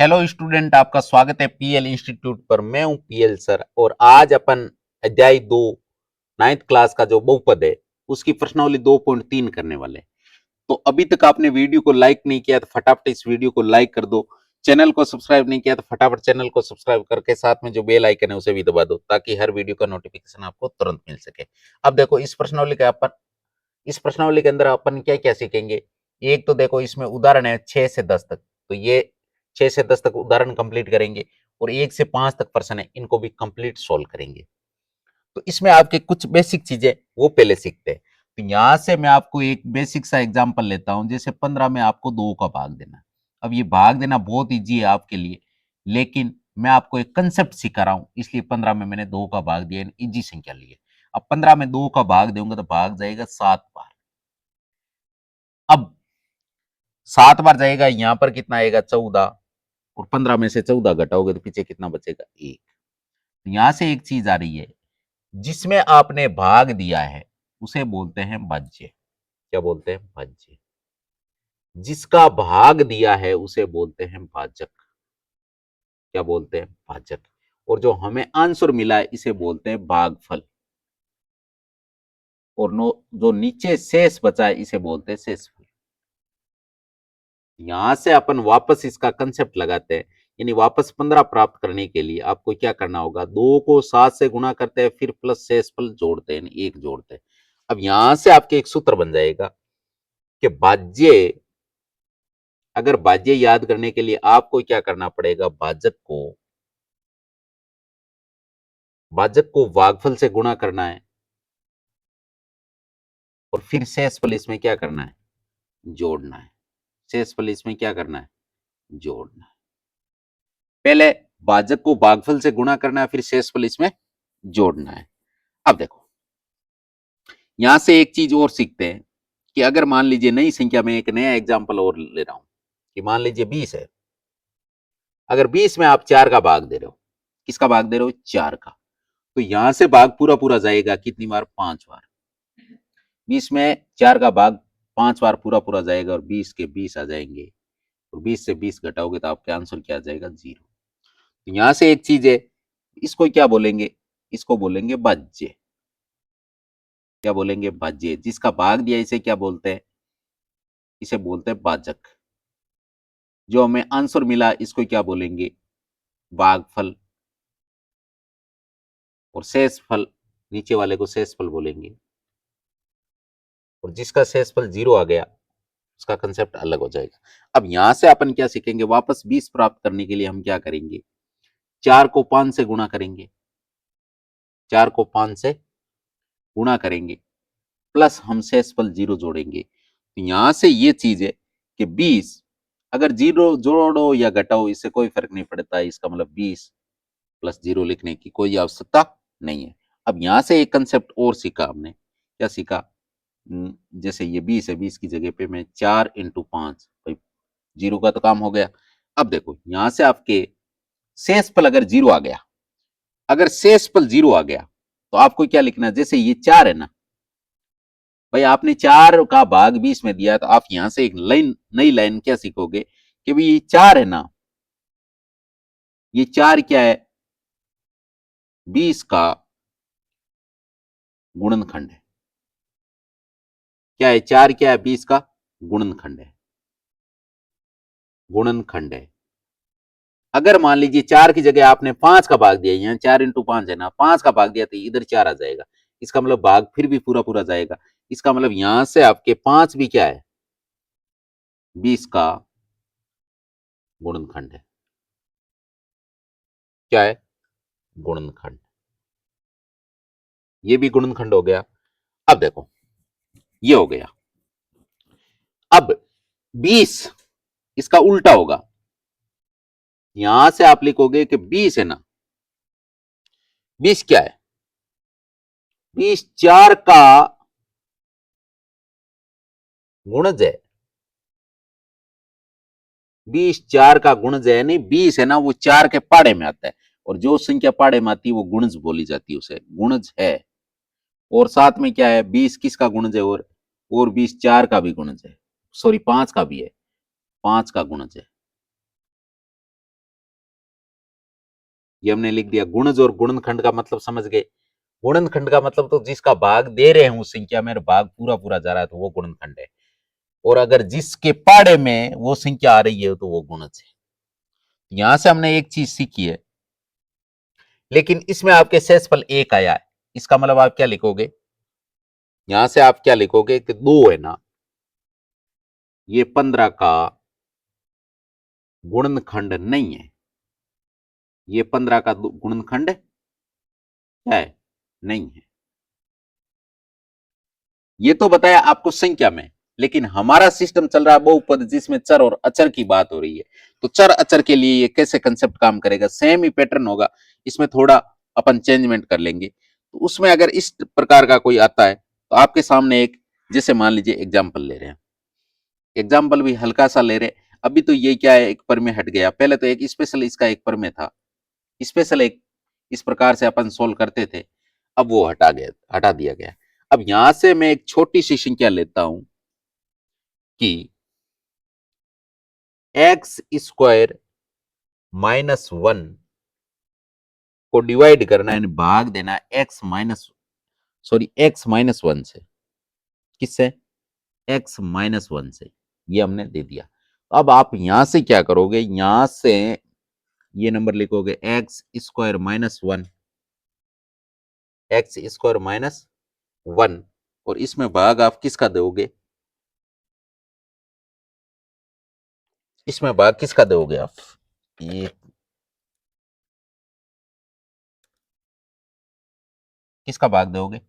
Hello student, आपका स्वागत है पीएल इंस्टीट्यूट पर। मैं हूं पीएल सर और आज अपन अध्याय 2 नाइन्थ क्लास का जो बहुपद है उसकी प्रश्नावली 2.3 करने वाले हैं। तो अभी तक आपने वीडियो को लाइक नहीं किया तो फटाफट इस वीडियो को लाइक कर दो। चैनल को सब्सक्राइब नहीं किया तो फटाफट चैनल को सब्सक्राइब करके साथ में जो बेल आइकन है उसे भी दबा दो ताकि हर वीडियो का नोटिफिकेशन आपको तुरंत मिल सके। अब देखो इस प्रश्नावली के अंदर अपन क्या क्या सीखेंगे। एक तो देखो इसमें उदाहरण है 6 से 10 तक, तो ये 6 से 10 तक उदाहरण कंप्लीट करेंगे और 1 से 5 तक प्रश्न है, इनको भी कंप्लीट सॉल्व करेंगे। तो इसमें आपके कुछ बेसिक चीजें वो पहले सीखते हैं। तो यहां से मैं आपको एक बेसिक सा एग्जांपल लेता हूं, जैसे 15 में आपको 2 का भाग देना। अब ये भाग देना बहुत इजी है आपके लिए, लेकिन मैं आपको एक कंसेप्ट सिखा रहा हूं, इसलिए 15 में मैंने 2 का भाग दिया, इजी संख्या ली है। अब 15 में 2 का भाग दूंगा तो भाग जाएगा 7 बार। अब 7 बार जाएगा, यहां पर कितना आएगा 14, और 15 में से 14 घटाओगे तो पीछे कितना बचेगा 1। यहां से एक चीज आ रही है, जिसमें आपने भाग दिया है उसे बोलते हैं भाज्य। क्या बोलते हैं? भाज्य। जिसका भाग दिया है उसे बोलते हैं भाजक। क्या बोलते हैं? भाजक। और जो हमें आंसर मिला है इसे बोलते हैं भागफल। और नो जो नीचे शेष बचा है इसे बोलते हैं शेषफल। यहां से अपन वापस इसका कंसेप्ट लगाते हैं, यानी वापस 15 प्राप्त करने के लिए आपको क्या करना होगा, 2 को 7 से गुणा करते हैं, फिर प्लस शेषफल जोड़ते हैं, 1 जोड़ते हैं। अब यहां से आपके एक सूत्र बन जाएगा कि भाज्य, अगर भाज्य याद करने के लिए आपको क्या करना पड़ेगा, भाजक को भागफल से गुणा करना है और फिर शेषफल इसमें क्या करना है, जोड़ना है। शेषफल इसमें क्या करना है, जोड़ना है। पहले भाजक को भागफल से गुणा करना है, फिर शेषफल इसमें जोड़ना है। अब देखो यहां से एक चीज और सीखते हैं कि अगर मान लीजिए नई संख्या में, एक नया एग्जांपल और ले रहा हूं कि मान लीजिए 20 है। अगर 20 में आप 4 का भाग दे रहे हो, किसका भाग दे रहे हो, 4 का, तो यहां से भाग पूरा पूरा जाएगा कितनी बार, 5 बार। 20 में 4 का भाग 5 बार पूरा पूरा जाएगा और 20 के 20 आ जाएंगे, और 20 से 20 घटाओगे तो आपके आंसर क्या आ जाएगा, 0। तो यहां से एक चीज है, इसको क्या बोलेंगे, इसको बोलेंगे भाज्य। क्या बोलेंगे, भाज्य। जिसका भाग दिया इसे क्या बोलते हैं, इसे बोलते हैं भाजक। जो हमें आंसर मिला इसको क्या बोलेंगे, भागफल। और शेषफल, नीचे वाले को शेषफल बोलेंगे। और जिसका शेषफल 0 आ गया उसका कंसेप्ट अलग हो जाएगा। अब यहां से अपन क्या सीखेंगे, वापस 20 प्राप्त करने के लिए हम क्या करेंगे, 4 को 5 से गुणा करेंगे। 4 को 5 से गुणा करेंगे, प्लस हम शेषफल 0 जोड़ेंगे। तो यहां से ये चीज है कि 20 अगर 0 जोड़ो या घटाओ इससे कोई फर्क नहीं पड़ता है, इसका मतलब 20 प्लस 0 लिखने की कोई आवश्यकता नहीं है। अब यहां से एक कंसेप्ट और सीखा हमने, क्या सीखा, जैसे ये 20 है, 20 की जगह पे मैं 4 इंटू 5, भाई 0 का तो काम हो गया। अब देखो यहां से आपके शेषफल अगर 0 आ गया, अगर शेषफल 0 आ गया तो आपको क्या लिखना है, जैसे ये 4 है ना, भाई आपने 4 का भाग 20 में दिया, तो आप यहां से एक लाइन, नई लाइन क्या सीखोगे कि भाई ये 4 है ना, ये 4 क्या है, 20 का गुणनखंड है। क्या है, 4 क्या है, 20 का गुणनखंड है, गुणनखंड है। अगर मान लीजिए 4 की जगह आपने 5 का भाग दिया, यहाँ 4 इंटू 5 है ना, 5 का भाग दिया तो इधर 4 आ जाएगा, इसका मतलब भाग फिर भी पूरा पूरा जाएगा। इसका मतलब यहां से आपके 5 भी क्या है, 20 का गुणनखंड है। क्या है, गुणनखंड। ये भी गुणनखंड हो गया। अब देखो ये हो गया। अब 20 इसका उल्टा होगा, यहां से आप लिखोगे कि 20 है ना, 20 क्या है, 20 4 का गुणज है। 20 4 का गुणज है, नहीं 20 है ना वो 4 के पाड़े में आता है, और जो संख्या पाड़े में आती है वो गुणज बोली जाती है, उसे गुणज है। और साथ में क्या है, 20 किसका गुणज है, और 20 4 का भी गुणज है, सॉरी 5 का भी है, 5 का गुणज है। ये हमने लिख दिया। गुणज और गुणनखंड का मतलब समझ गए। गुणनखंड का मतलब तो जिसका भाग दे रहे हैं उस संख्या में भाग पूरा पूरा जा रहा है तो वो गुणनखंड है, और अगर जिसके पाड़े में वो संख्या आ रही है तो वो गुणज है। यहां से हमने एक चीज सीखी है, लेकिन इसमें आपके शेषफल एक आया है, इसका मतलब आप क्या लिखोगे, यहां से आप क्या लिखोगे कि 2 है ना, ये 15 का गुणनखंड नहीं है। ये 15 का गुणनखंड है नहीं है। ये तो बताया आपको संख्या में, लेकिन हमारा सिस्टम चल रहा है बहुपद जिसमें चर और अचर की बात हो रही है। तो चर अचर के लिए ये कैसे कंसेप्ट काम करेगा, सेम ही पैटर्न होगा, इसमें थोड़ा अपन चेंजमेंट कर लेंगे। तो उसमें अगर इस प्रकार का कोई आता है तो आपके सामने एक, जैसे मान लीजिए एग्जाम्पल ले रहे हैं, एग्जाम्पल भी हल्का सा ले रहे हैं। अभी तो ये क्या है, एक पर में हट गया, पहले तो एक स्पेशल इसका एक पर में था, स्पेशल एक इस प्रकार से अपन सोल्व करते थे, अब वो हटा दिया गया। अब यहां से मैं एक छोटी सी संख्या लेता हूं कि एक्स स्क्वायर -1 को डिवाइड करना है, भाग देना एक्स माइनस 1 से। किससे? x-1 से। ये हमने दे दिया। अब आप यहां से क्या करोगे, यहां से ये नंबर लिखोगे x² - 1, x² - 1, और इसमें भाग आप किसका दोगे, इसमें भाग किसका दोगे आप, ये किसका भाग दोगे,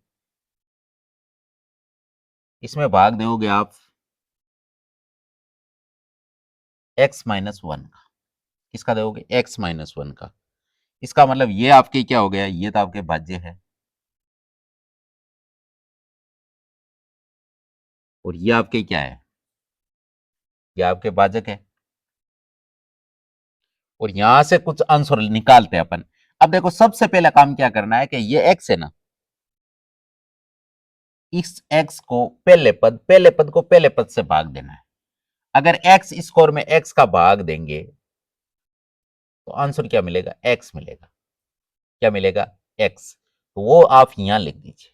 इसमें भाग दोगे आप x-1 का। किसका दोगे, x-1 का। इसका मतलब ये आपके क्या हो गया, ये तो आपके भाज्य है, और ये आपके क्या है, ये आपके भाजक है। और यहां से कुछ आंसर निकालते हैं अपन। अब देखो सबसे पहला काम क्या करना है कि ये x है ना, इस x को पहले पद को पहले पद से भाग देना है। अगर x स्कोर में x का भाग देंगे तो आंसर क्या मिलेगा, x मिलेगा। क्या मिलेगा, x। तो वो आप यहां लिख दीजिए,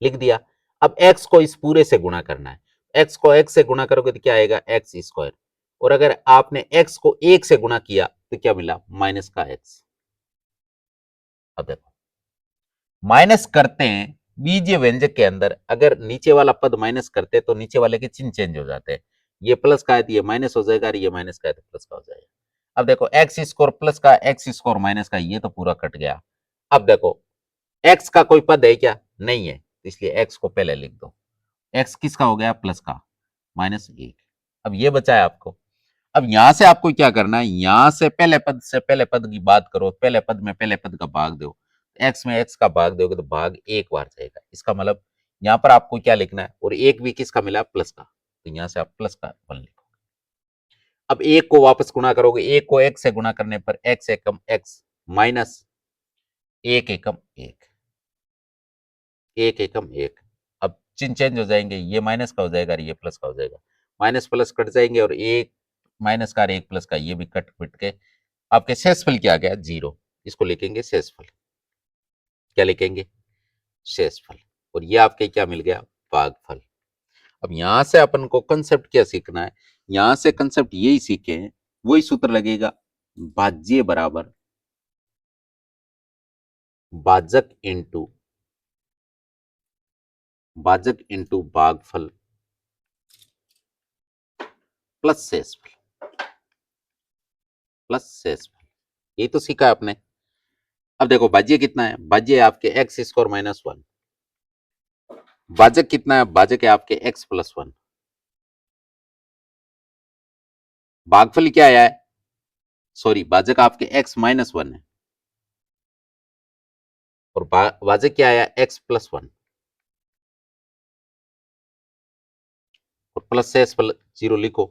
लिख दिया। अब x को इस पूरे से गुणा करना है, x को x से गुणा करोगे तो क्या आएगा, एक्स स्क्वायर। और अगर आपने x को 1 से गुणा किया तो क्या मिला, माइनस का x। अब देखो माइनस करते हैं बीजीय व्यंजक के अंदर, अगर नीचे वाला पद माइनस करते तो नीचे वाले के चिन्ह चेंज हो जाते हैं। ये प्लस का है तो ये माइनस हो जाएगा, और ये माइनस का है तो प्लस का हो जाएगा। अब देखो एक्स स्कोर प्लस का, एक्स स्कोर माइनस का, ये तो पूरा कट गया। अब देखो एक्स का कोई पद है क्या, नहीं है, तो इसलिए एक्स को पहले लिख दो। एक्स किसका हो गया, प्लस का, -1। अब ये बचा है आपको। अब यहां से आपको क्या करना है, यहां से पहले पद की बात करो, पहले पद में पहले पद का भाग दो। एक्स में एक्स का भाग दोगे तो भाग एक बार जाएगा, इसका मतलब यहां पर आपको क्या लिखना है, और एक भी किसका मिला, प्लस का, तो यहां से आप प्लस का 1 लिखो। अब एक को वापस गुणा करोगे, एक को एक से गुणा करने पर एक्स एकम एक्स माइनस एक एकम एक, एक एकम एक। अब चिन्ह चेंज हो जाएंगे, ये माइनस का हो जाएगा और ये प्लस का हो जाएगा, माइनस प्लस कट जाएंगे, और एक माइनस का और एक प्लस का ये भी कट पिट के आपके शेषफल क्या आ गया, 0। इसको लिखेंगे शेषफल। क्या लिखेंगे, शेषफल। और ये आपके क्या मिल गया, भागफल। अब यहां से अपन को कंसेप्ट क्या सीखना है, यहां से कंसेप्ट यही सीखे हैं, वही सूत्र लगेगा, भाज्य बराबर भाजक इंटू भागफल प्लस शेषफल, प्लस शेषफल। ये तो सीखा आपने। अब देखो भाज्य कितना है, भाज्य है आपके x² - 1। भाजक कितना है, भाजक है आपके x+1। भागफल क्या आया है, सॉरी भाजक आपके x-1 है, और भाजक क्या आया, x+1, और प्लस शेषफल 0 लिखो,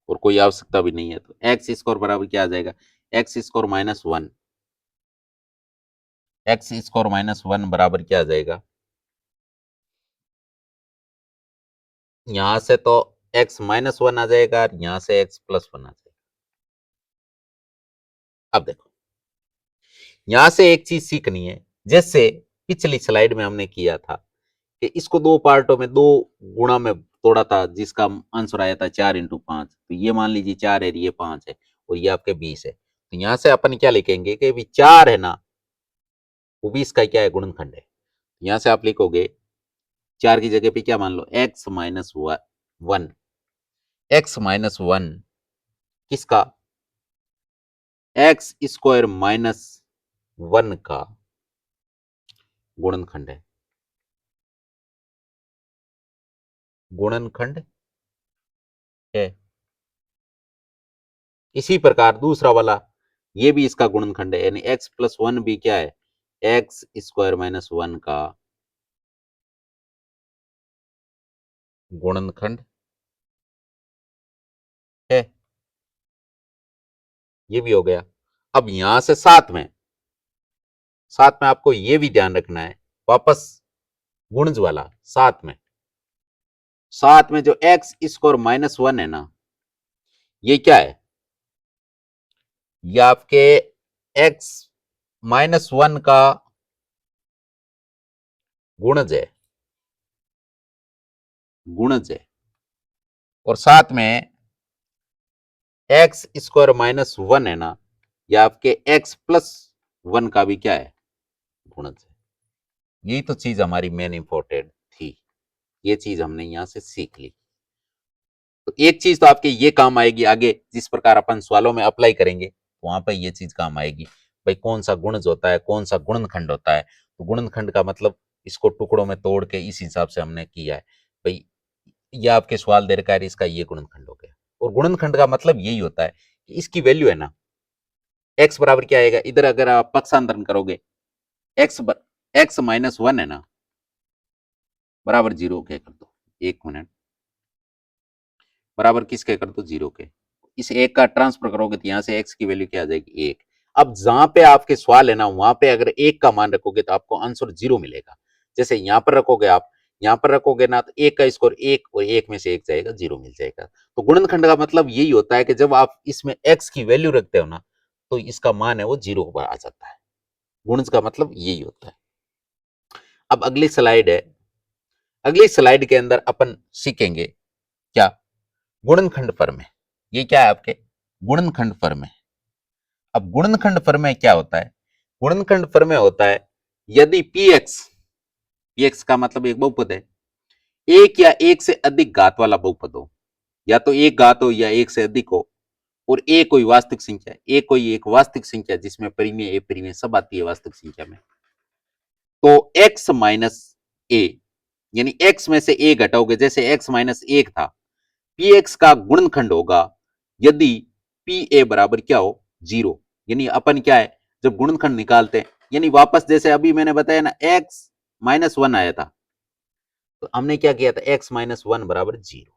और कोई आवश्यकता भी नहीं है। तो एक्स स्कोर बराबर क्या आ जाएगा, x² - 1, x² - 1 बराबर क्या आ जाएगा, यहां से तो x-1 आ जाएगा, और यहां से x+1 आ जाएगा। अब देखो यहां से एक चीज सीखनी है, जैसे पिछली स्लाइड में हमने किया था कि इसको दो पार्टों में दो गुणा में तोड़ा था, जिसका आंसर आया था 4 × 5। तो ये मान लीजिए 4 है, ये 5 है, और ये आपके 20 है। तो यहां से अपन क्या लिखेंगे कि भी 4 है ना, वो 20 का क्या है, गुणनखंड है। यहां से आप लिखोगे 4 की जगह पे क्या मान लो, x-1। x-1 किसका, x² - 1 का गुणनखंड है। गुणनखंड है। इसी प्रकार दूसरा वाला, ये भी इसका गुणनखंड है, यानी x+1 भी क्या है, x² - 1 का गुणनखंड है। ये भी हो गया। अब यहां से साथ में आपको ये भी ध्यान रखना है, वापस गुणज वाला साथ में जो x² - 1 है ना, ये क्या है, ये आपके x-1 का गुणज है, और साथ में x² - 1 है ना, ये आपके x+1 का भी क्या है, गुणज है। यही तो चीज हमारी मेन इंपॉर्टेंट थी, ये चीज हमने यहां से सीख ली। तो एक चीज तो आपके ये काम आएगी आगे, जिस प्रकार अपन सवालों में अप्लाई करेंगे वहां पर ये चीज काम आएगी, भाई कौन सा गुणज होता है, कौन सा गुणनखंड होता है। तो गुणनखंड का मतलब इसको टुकड़ों में तोड़ के इस हिसाब से हमने किया है। भाई ये आपके सवाल दे रखा है, इसका ये गुणनखंड हो गया। और गुणनखंड का मतलब यही होता है कि इसकी वैल्यू है ना, x बराबर क्या आएगा, इधर अगर आप पक्षांतरण करोगे, x-1 है ना बराबर 0 के कर दो, 1 मिनट, बराबर किसके कर दो, 0 के। इस एक का ट्रांसफर करोगे तो यहां से x की वैल्यू क्या आ जाएगी, 1। अब जहां पे आपके सवाल है ना, वहां पे अगर 1 का मान रखोगे तो आपको आंसर 0 मिलेगा। जैसे यहां पर रखोगे आप, यहां पर रखोगे ना, तो 1 का स्कोर 1 और 1 में से 1 जाएगा, 0 मिल जाएगा। तो गुणनखंड का मतलब यही होता है कि जब आप इसमें x की वैल्यू रखते हो ना, तो इसका मान है वो 0 पर आ जाता है। गुणज का मतलब यही होता है। अब अगली स्लाइड है, अगली स्लाइड के अंदर अपन सीखेंगे क्या, गुणनखंड प्रमेय। ये क्या है आपके, गुणनखंड प्रमेय। अब गुणनखंड प्रमेय क्या होता है, गुणनखंड प्रमेय होता है यदि पीएक्स का मतलब एक बहुपद है, एक या एक से अधिक घात वाला बहुपद हो, या तो एक घात हो या एक से अधिक हो, और ए कोई वास्तविक संख्या, ए कोई एक वास्तविक संख्या जिसमें परिमेय, ए परिमेय सब आती है वास्तविक संख्या में, तो x-a, यानी x में से a घटाओगे, जैसे x-1 था, px का गुणनखंड होगा यदि pa बराबर क्या हो, 0। यानी अपन क्या है, जब गुणनखंड निकालते हैं, यानी वापस जैसे अभी मैंने बताया ना, x-1 आया था, तो हमने क्या किया था, x-1 बराबर 0।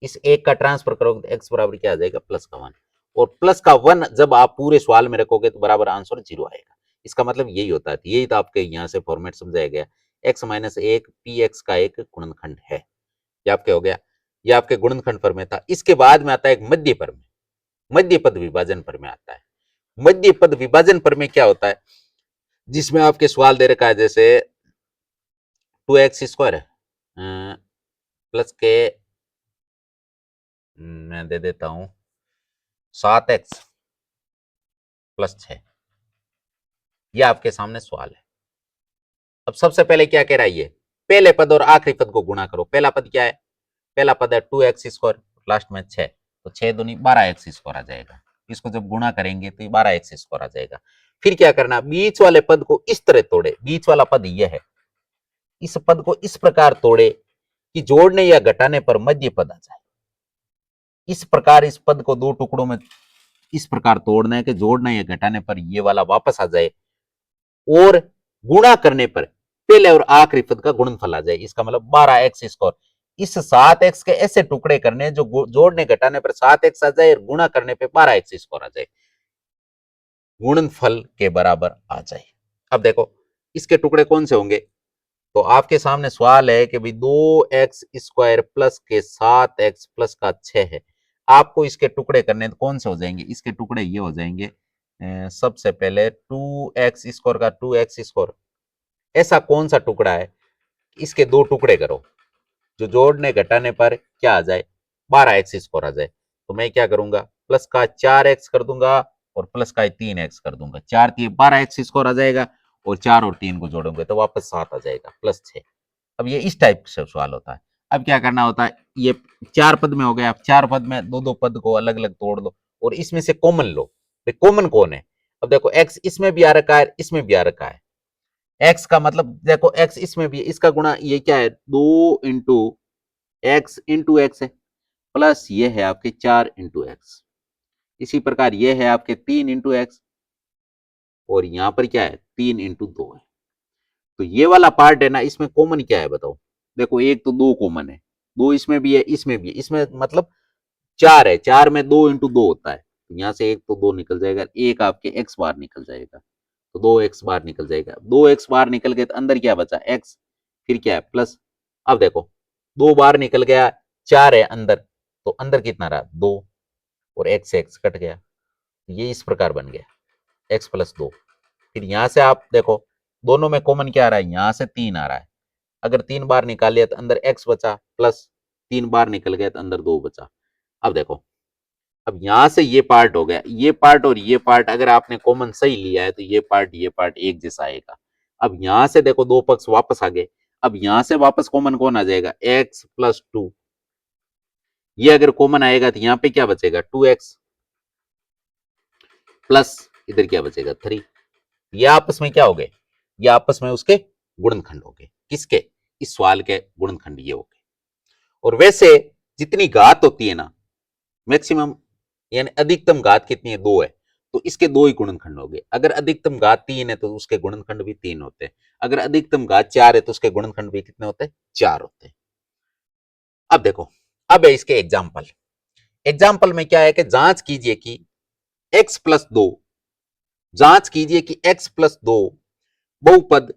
इस एक का ट्रांसफर करोगे तो x बराबर क्या आ जाएगा, प्लस का 1। और प्लस का 1 जब आप पूरे सवाल में रखोगे तो बराबर आंसर 0 आएगा। इसका मतलब यही होता है, यही तो आपके यहां से फॉर्मेट समझाया गया, x-1 px का एक गुणनखंड है। ये आपके हो गया, ये आपके गुणनखंड प्रमेय था। इसके बाद में आता है एक मध्य प्रमेय, मध्य पद विभाजन प्रमेय आता है। मध्य पद विभाजन प्रमेय क्या होता है, जिसमें आपके सवाल दे रखा है, जैसे 2x² प्लस के, मैं दे देता हूं 7x+6, यह आपके सामने सवाल है। अब सबसे पहले क्या कह रहा है, ये पहले पद और आखिरी पद को गुणा करो। पहला पद क्या है, पहला पद है 2x², लास्ट में 6, तो 6 दूनी 12x² आ जाएगा। इसको जब गुणा करेंगे तो 12x² आ जाएगा। फिर क्या करना, बीच वाले पद को इस तरह तोड़े, बीच वाला पद यह है, इस पद को इस प्रकार तोड़े कि जोड़ने या घटाने पर मध्य पद आ जाए। इस प्रकार इस पद को दो टुकड़ों में इस प्रकार तोड़ना है कि जोड़ना या घटाने पर ये वाला वापस आ जाए, और गुणा करने पर पहले और आखिरी पद का गुणनफल आ जाए। इसका मतलब 12x²। इस 7x के ऐसे टुकड़े करने जो जोड़ने घटाने पर 7x आ जाए और गुणा करने पर 12x² आ जाए, गुणनफल के बराबर आ जाए। अब देखो इसके टुकड़े कौन से होंगे, तो आपके सामने सवाल है कि भाई 2x² प्लस के 7x प्लस का 6 है, आपको इसके टुकड़े करने तो कौन से हो जाएंगे, इसके टुकड़े ये हो जाएंगे सबसे पहले 2x² का 2x², ऐसा कौन सा टुकड़ा है, इसके दो टुकड़े करो जो जोड़ने घटाने पर क्या आ जाए, 12x² आ जाए। तो मैं क्या करूंगा, प्लस का 4x कर दूंगा और प्लस का 3x कर दूंगा, 4 3 12x² आ जाएगा, और 4 और 3 को जोड़ोगे तो वापस 7 आ जाएगा, प्लस 6। अब ये इस टाइप से सवाल होता है। अब क्या करना होता है, ये 4 पद में हो गया, अब 4 पद में दो दो पद को अलग अलग तोड़ लो और इसमें से कॉमन लो। कॉमन कौन है, अब देखो x इसमें भी आ रखा है, इसमें भी आ रखा है, x का मतलब देखो x इसमें भी है, इसका गुणा ये क्या है, 2 x है, प्लस ये है आपके 4 x। इसी प्रकार ये है आपके 3 x, और यहां पर क्या है 3 × 2 है। तो ये वाला पार्ट है ना, इसमें कॉमन क्या है बताओ, देखो एक तो 2 कॉमन है, 2 इसमें भी है, इसमें भी है, इसमें मतलब 4 है, 4 में 2 × 2 होता है, तो यहां से एक तो 2 निकल जाएगा, एक आपके x बार निकल जाएगा, तो 2x बार निकल जाएगा, 2x बार निकल गए तो अंदर क्या बचा x, फिर क्या है प्लस। अब देखो 2 बार निकल गया, 4 है अंदर, तो अंदर कितना रहा 2, और x से x कट गया, ये इस प्रकार बन गया x + 2। फिर यहां से आप देखो दोनों में कॉमन क्या आ रहा है, यहां से 3 आ रहा है, अगर 3 बार निकाल लिया तो अंदर x बचा, प्लस 3 बार निकल गया तो अंदर 2 बचा। अब देखो, अब यहां से ये पार्ट हो गया, ये पार्ट और ये पार्ट अगर आपने कॉमन सही लिया है तो ये पार्ट एक जैसा आएगा। अब यहां से देखो दो पक्ष वापस आ गए, अब यहां से वापस कॉमन कौन आ जाएगा, x + 2, ये अगर कॉमन आएगा तो यहां पे क्या बचेगा 2x, प्लस इधर क्या बचेगा 3। ये आपस में क्या हो गए, ये आपस में उसके गुणनखंड हो गए, किसके, इस सवाल के गुणनखंड ये हो गए। और वैसे जितनी घात होती है ना, मैक्सिमम यानी अधिकतम घात कितनी है 2 है, तो इसके 2 ही गुणनखंड हो गए। अगर अधिकतम घात 3 है तो उसके गुणनखंड भी 3 होते हैं, अगर अधिकतम घात 4 है तो उसके गुणनखंड भी कितने होते हैं, 4 होते हैं। अब देखो, अब है इसके एग्जाम्पल। एग्जाम्पल में क्या है कि जांच कीजिए कि x + 2, जांच कीजिए कि x + 2 बहुपद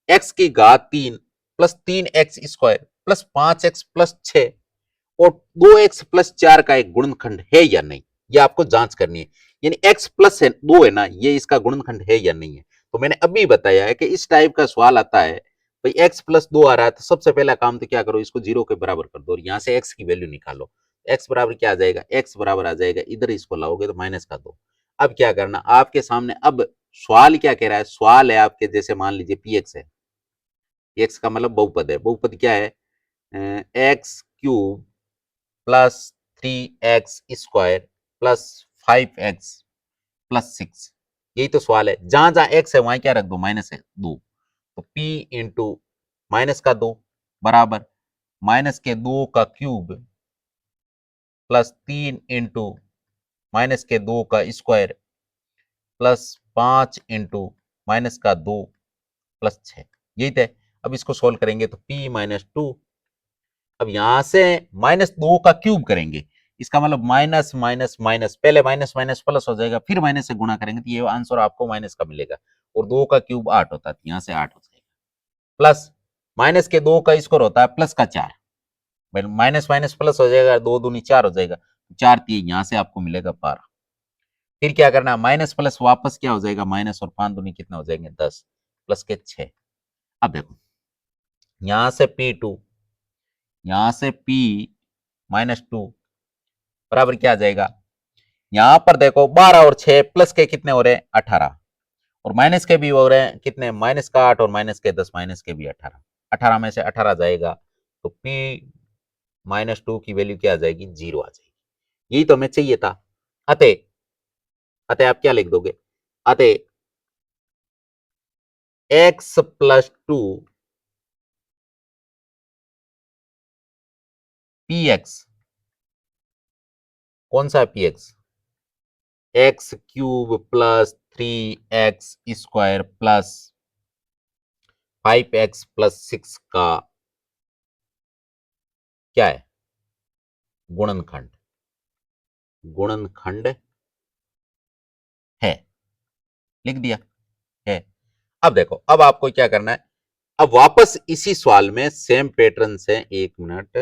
x की घात 3 + 3x² + 5x + 6 और 2x + 4 का एक गुणनखंड है या नहीं, ये आपको जांच करनी है। यानी x + 2 है ना, ये इसका गुणनखंड है या नहीं है। तो मैंने अभी बताया है कि इस टाइप का सवाल आता है, भाई x + 2 आ रहा है तो सबसे पहला काम तो क्या करो, इसको 0 के बराबर कर दो और यहां से x की वैल्यू निकालो। x बराबर क्या आ जाएगा, x बराबर आ जाएगा, इधर इसको लाओगे तो माइनस का 2। अब क्या करना आपके सामने, अब सवाल क्या कह रहा है, सवाल है आपके, जैसे मान लीजिए px है, x का मतलब बहुपद है, बहुपद क्या है, x³ + 3x² + 5x + 6, यही तो सवाल है। जहां जहां x है वहां क्या रख दो, माइनस है 2, तो p इंटू माइनस का 2 बराबर माइनस के 2 का क्यूब प्लस 3 इंटू माइनस के 2 का स्क्वायर प्लस 5 इंटू माइनस का 2 प्लस 6, यही थे। अब इसको सोल्व करेंगे तो p - 2, अब यहां से -2 का क्यूब करेंगे, इसका मतलब माइनस माइनस माइनस, पहले माइनस माइनस प्लस हो जाएगा, फिर माइनस से गुणा करेंगे तो ये आंसर आपको माइनस का मिलेगा, और 2 का क्यूब 8 होता है, यहां से 8 हो जाएगा, प्लस माइनस के 2 का स्क्वायर होता है प्लस का 4, माइनस माइनस प्लस हो जाएगा, 2 दूनी 4 हो जाएगा, 4 3, यहां से आपको मिलेगा 12। फिर क्या करना, माइनस प्लस वापस क्या हो जाएगा माइनस, और 5 दूनी कितना हो जाएंगे 10, प्लस के 6। अब देखो यहां से P2, यहां से P-2 बराबर क्या आ जाएगा, यहां पर देखो 12 और 6 प्लस के कितने हो रहे हैं 18, और माइनस के भी हो रहे हैं कितने, माइनस का 8 और माइनस के 10, माइनस के भी 18, 18 में से 18 जाएगा तो P-2 की वैल्यू क्या आ जाएगी, 0 आ जाएगी। यही तो हमें चाहिए था। अतः अतः आप क्या लिख दोगे, अतः x + 2 px, कौन सा px, x³ + 3x² + 5x + 6 का क्या है, गुणनखंड, गुणनखंड है, लिख दिया है। अब देखो, अब आपको क्या करना है, अब वापस इसी सवाल में सेम पैटर्न से, एक मिनट,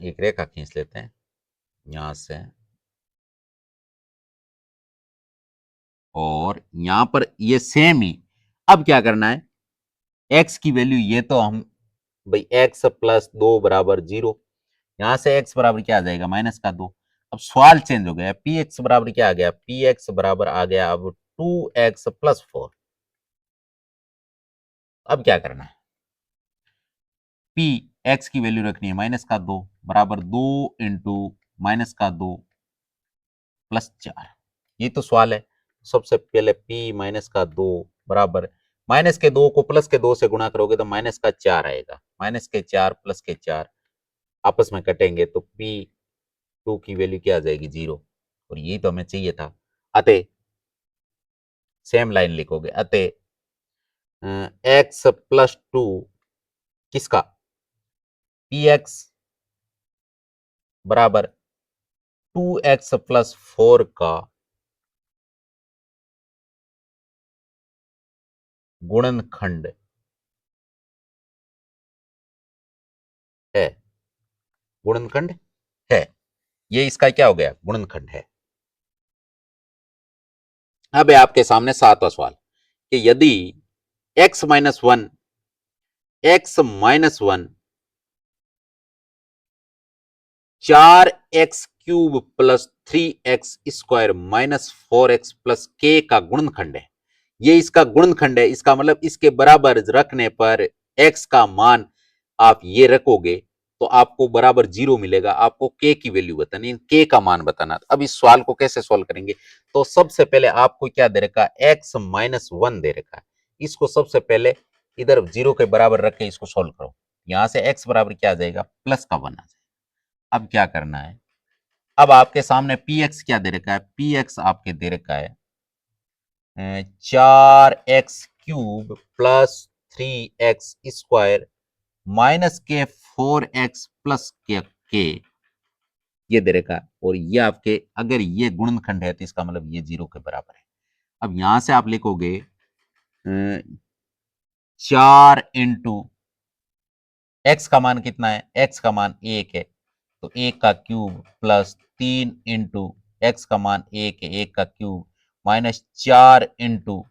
एक रेखा खींच लेते हैं यहां से, और यहां पर ये सेम ही। अब क्या करना है, x की वैल्यू ये तो हम भाई x प्लस 2 बराबर 0, यहां से x बराबर क्या आ जाएगा -2। अब सवाल चेंज हो गया, पी एक्स बराबर क्या आ गया, पी एक्स बराबर आ गया अब 2x प्लस 4। अब क्या करना है, पी एक्स की वैल्यू रखनी है -2 बराबर 2 इंटू -2 प्लस 4। ये तो सवाल है। सबसे पहले p -2 बराबर -2 को +2 से गुणा करोगे तो -4 आएगा, -4 +4 आपस में कटेंगे तो p2 की वैल्यू क्या आ जाएगी 0। और यही तो हमें चाहिए था। अतः सेम लाइन लिखोगे, अतः x प्लस 2 किसका, पी एक्स बराबर 2x प्लस 4 का गुणनखंड है। गुणनखंड है, ये इसका क्या हो गया, गुणनखंड है। अब है आपके सामने सातवां सवाल कि यदि x-1 4x³ plus 3x² minus 4x plus k का गुणनखंड है, ये इसका गुणनखंड है, इसका मतलब इसके बराबर रखने पर x का मान आप ये रखोगे तो आपको बराबर 0 मिलेगा। आपको k की वैल्यू बतानी, k का मान बताना। अब इस सवाल को कैसे सॉल्व करेंगे, तो सबसे पहले आपको क्या दे रखा है, x-1 दे रखा है। इसको सबसे पहले इधर 0 के बराबर रख के इसको सॉल्व करो। यहां से x बराबर क्या आ जाएगा, प्लस का 1 आ जाएगा। अब क्या करना है, अब आपके सामने पी एक्स क्या दे रखा है, पी एक्स आपके दे रखा है 4x³ प्लस 3x² माइनस के 4x प्लस के ये दे रखा है। और ये आपके अगर ये गुणनखंड है तो इसका मतलब ये 0 के बराबर है। अब यहां से आप लिखोगे 4 इंटू एक्स का मान कितना है, एक्स का मान 1 है तो 1 का क्यूब प्लस 3 इंटू एक्स का मान 1 है, 1 का क्यूब माइनस 4 इंटू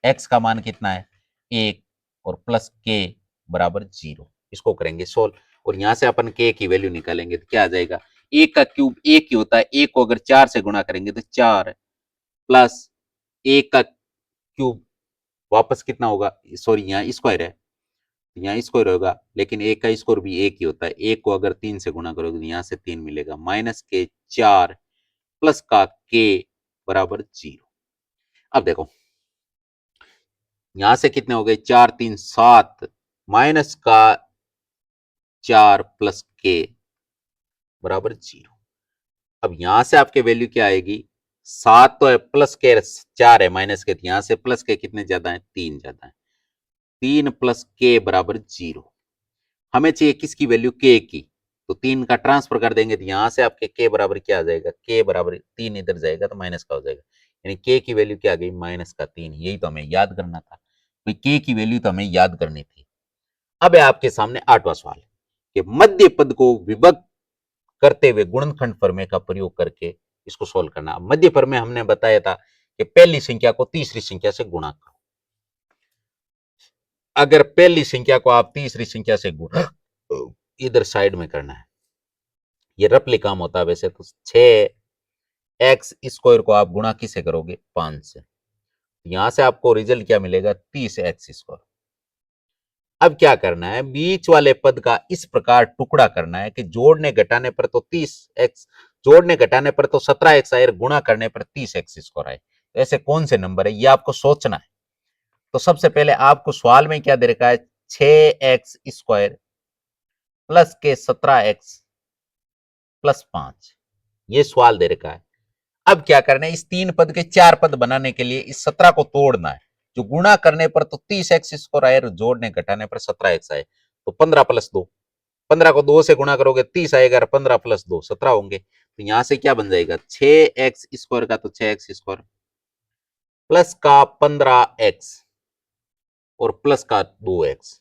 एक्स का मान कितना है 1 और प्लस के बराबर 0। इसको करेंगे सोल्व और यहां से अपन के की वैल्यू निकालेंगे तो क्या आ जाएगा, 1 का क्यूब 1 ही होता है, 1 को अगर 4 से गुणा करेंगे तो 4 प्लस 1 का क्यूब वापस कितना होगा, सॉरी यहाँ स्क्वायर है, यहाँ स्क्वायर होगा लेकिन एक का स्क्वायर भी एक ही होता है। एक को अगर 3 से गुणा करोगे तो यहाँ से 3 मिलेगा, माइनस के 4 प्लस का के बराबर 0। अब देखो यहां से कितने हो गए, 4 3 7 माइनस का 4 प्लस के बराबर 0। अब यहां से आपके वैल्यू क्या आएगी, 7 तो है प्लस के 4 है माइनस के, यहां से प्लस के कितने ज्यादा है, 3 ज्यादा है, 3 प्लस के बराबर 0। हमें चाहिए किसकी वैल्यू, के की, तो 3 का ट्रांसफर कर देंगे तो यहां से आपके के बराबर क्या आ जाएगा, के बराबर 3 इधर जाएगा तो माइनस का हो जाएगा, यानी के की वैल्यू क्या आ गई, -3। यही तो हमें याद करना था, तो के की वैल्यू तो हमें याद करनी थी। अब है आपके सामने आठवां सवाल कि मध्य पद को विभक्त करते हुए गुणनखंड प्रमेय का प्रयोग करके इसको सोल्व करना। मध्य प्रमेय हमने बताया था कि पहली संख्या को तीसरी संख्या से गुणा करो। अगर पहली संख्या को आप तीसरी संख्या से गुणा इधर साइड में करना है, ये रफली काम होता है वैसे तो 6x² को आप गुणा किसे करोगे, 5 से, यहां से आपको रिजल्ट क्या मिलेगा, 30x²। अब क्या करना है, बीच वाले पद का इस प्रकार टुकड़ा करना है कि जोड़ने घटाने पर तो 30x, जोड़ने घटाने पर तो 17x आए, गुणा करने पर 30x² आए। तो ऐसे कौन से नंबर है ये आपको सोचना है। तो सबसे पहले आपको सवाल में क्या दे रखा है, 6x² प्लस के 17x प्लस 5, ये सवाल दे रखा है। अब क्या करना है, इस 3 पद के 4 पद बनाने के लिए इस 17 को तोड़ना है। जो गुणा करने पर तो 30x² आए, जोड़ने घटाने पर 17x आए, तो 15 प्लस 2, 15 को 2 से गुणा करोगे 30 आएगा, 15 प्लस 2 17 होंगे। तो यहां से क्या बन जाएगा, 6x² का तो 6x² प्लस का 15x और प्लस का 2x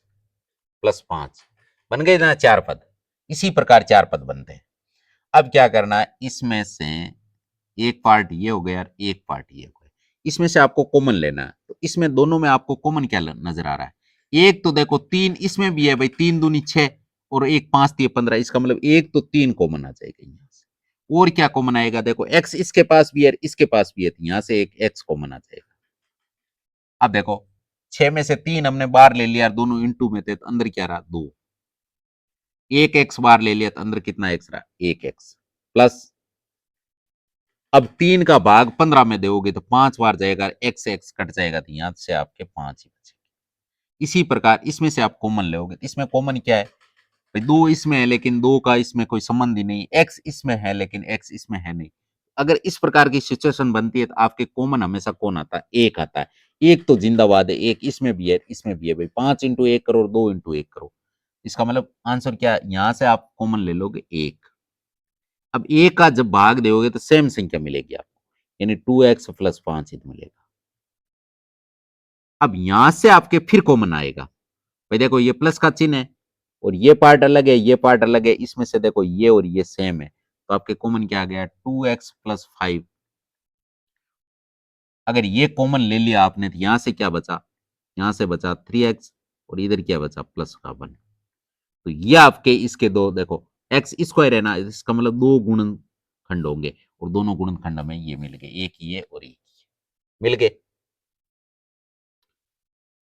प्लस 5, बन गए ना 4 पद। इसी प्रकार 4 पद बनते हैं। अब क्या करना है, इसमें से एक पार्ट ये हो गया और एक पार्ट ये हो गया, इसमें से आपको कॉमन लेना है। तो इसमें दोनों में आपको कॉमन क्या नजर आ रहा है? एक तो देखो 3 इसमें भी है भाई, 3 दूनी 6 और एक 5 दिए 15, इसका मतलब एक तो 3 कॉमन आ जाएगा यहां से। और क्या कॉमन आएगा? देखो x इसके पास भी है, इसके पास भी है, तो यहां से एक x कॉमन आ जाएगा। अब देखो 6 में से 3 हमने बाहर ले लिया, दोनों इनटू में थे, तो अंदर क्या रहा? 2। एक x बाहर ले लिया तो अंदर कितना x रहा? 1x प्लस, अब 3 का भाग 15 में दोगे तो 5 बार जाएगा, x x कट जाएगा, तो यहां से आपके 5 ही बचेंगे। इसी प्रकार इसमें से आप कॉमन लोगे, इसमें कॉमन क्या है भाई? 2 इसमें है लेकिन 2 का इसमें कोई संबंध ही नहीं, x इसमें है लेकिन x इसमें है नहीं। अगर इस प्रकार की सिचुएशन बनती है तो आपके कॉमन हमेशा कौन आता है? एक आता है। एक तो जिंदाबाद है, एक इसमें भी है, इसमें भी है भाई। 5 इंटू 1 करो, 2 इंटू 1 करो, इसका मतलब आंसर क्या है? यहां से आप कॉमन ले लोगे 1। अब एक का जब भाग दोगे तो सेम संख्या मिलेगी आपको, यानी 2x प्लस 5 ही मिलेगा। अब यहां से आपके फिर कॉमन आएगा भाई, देखो ये प्लस का चिन्ह है और ये पार्ट अलग है, ये पार्ट अलग है, इसमें से देखो ये और ये सेम है, तो आपके कॉमन क्या आ गया? 2x plus 5। अगर ये कॉमन ले लिया आपने तो यहां से क्या बचा? यहां से बचा 3x और इधर क्या बचा? प्लस का 1। तो ये आपके इसके दो देखो, एक्स स्क्वायर है ना, इसका मतलब दो गुणनखंड होंगे और दोनों गुणनखंड में ये मिल गए, एक ये और एक ये मिल गए।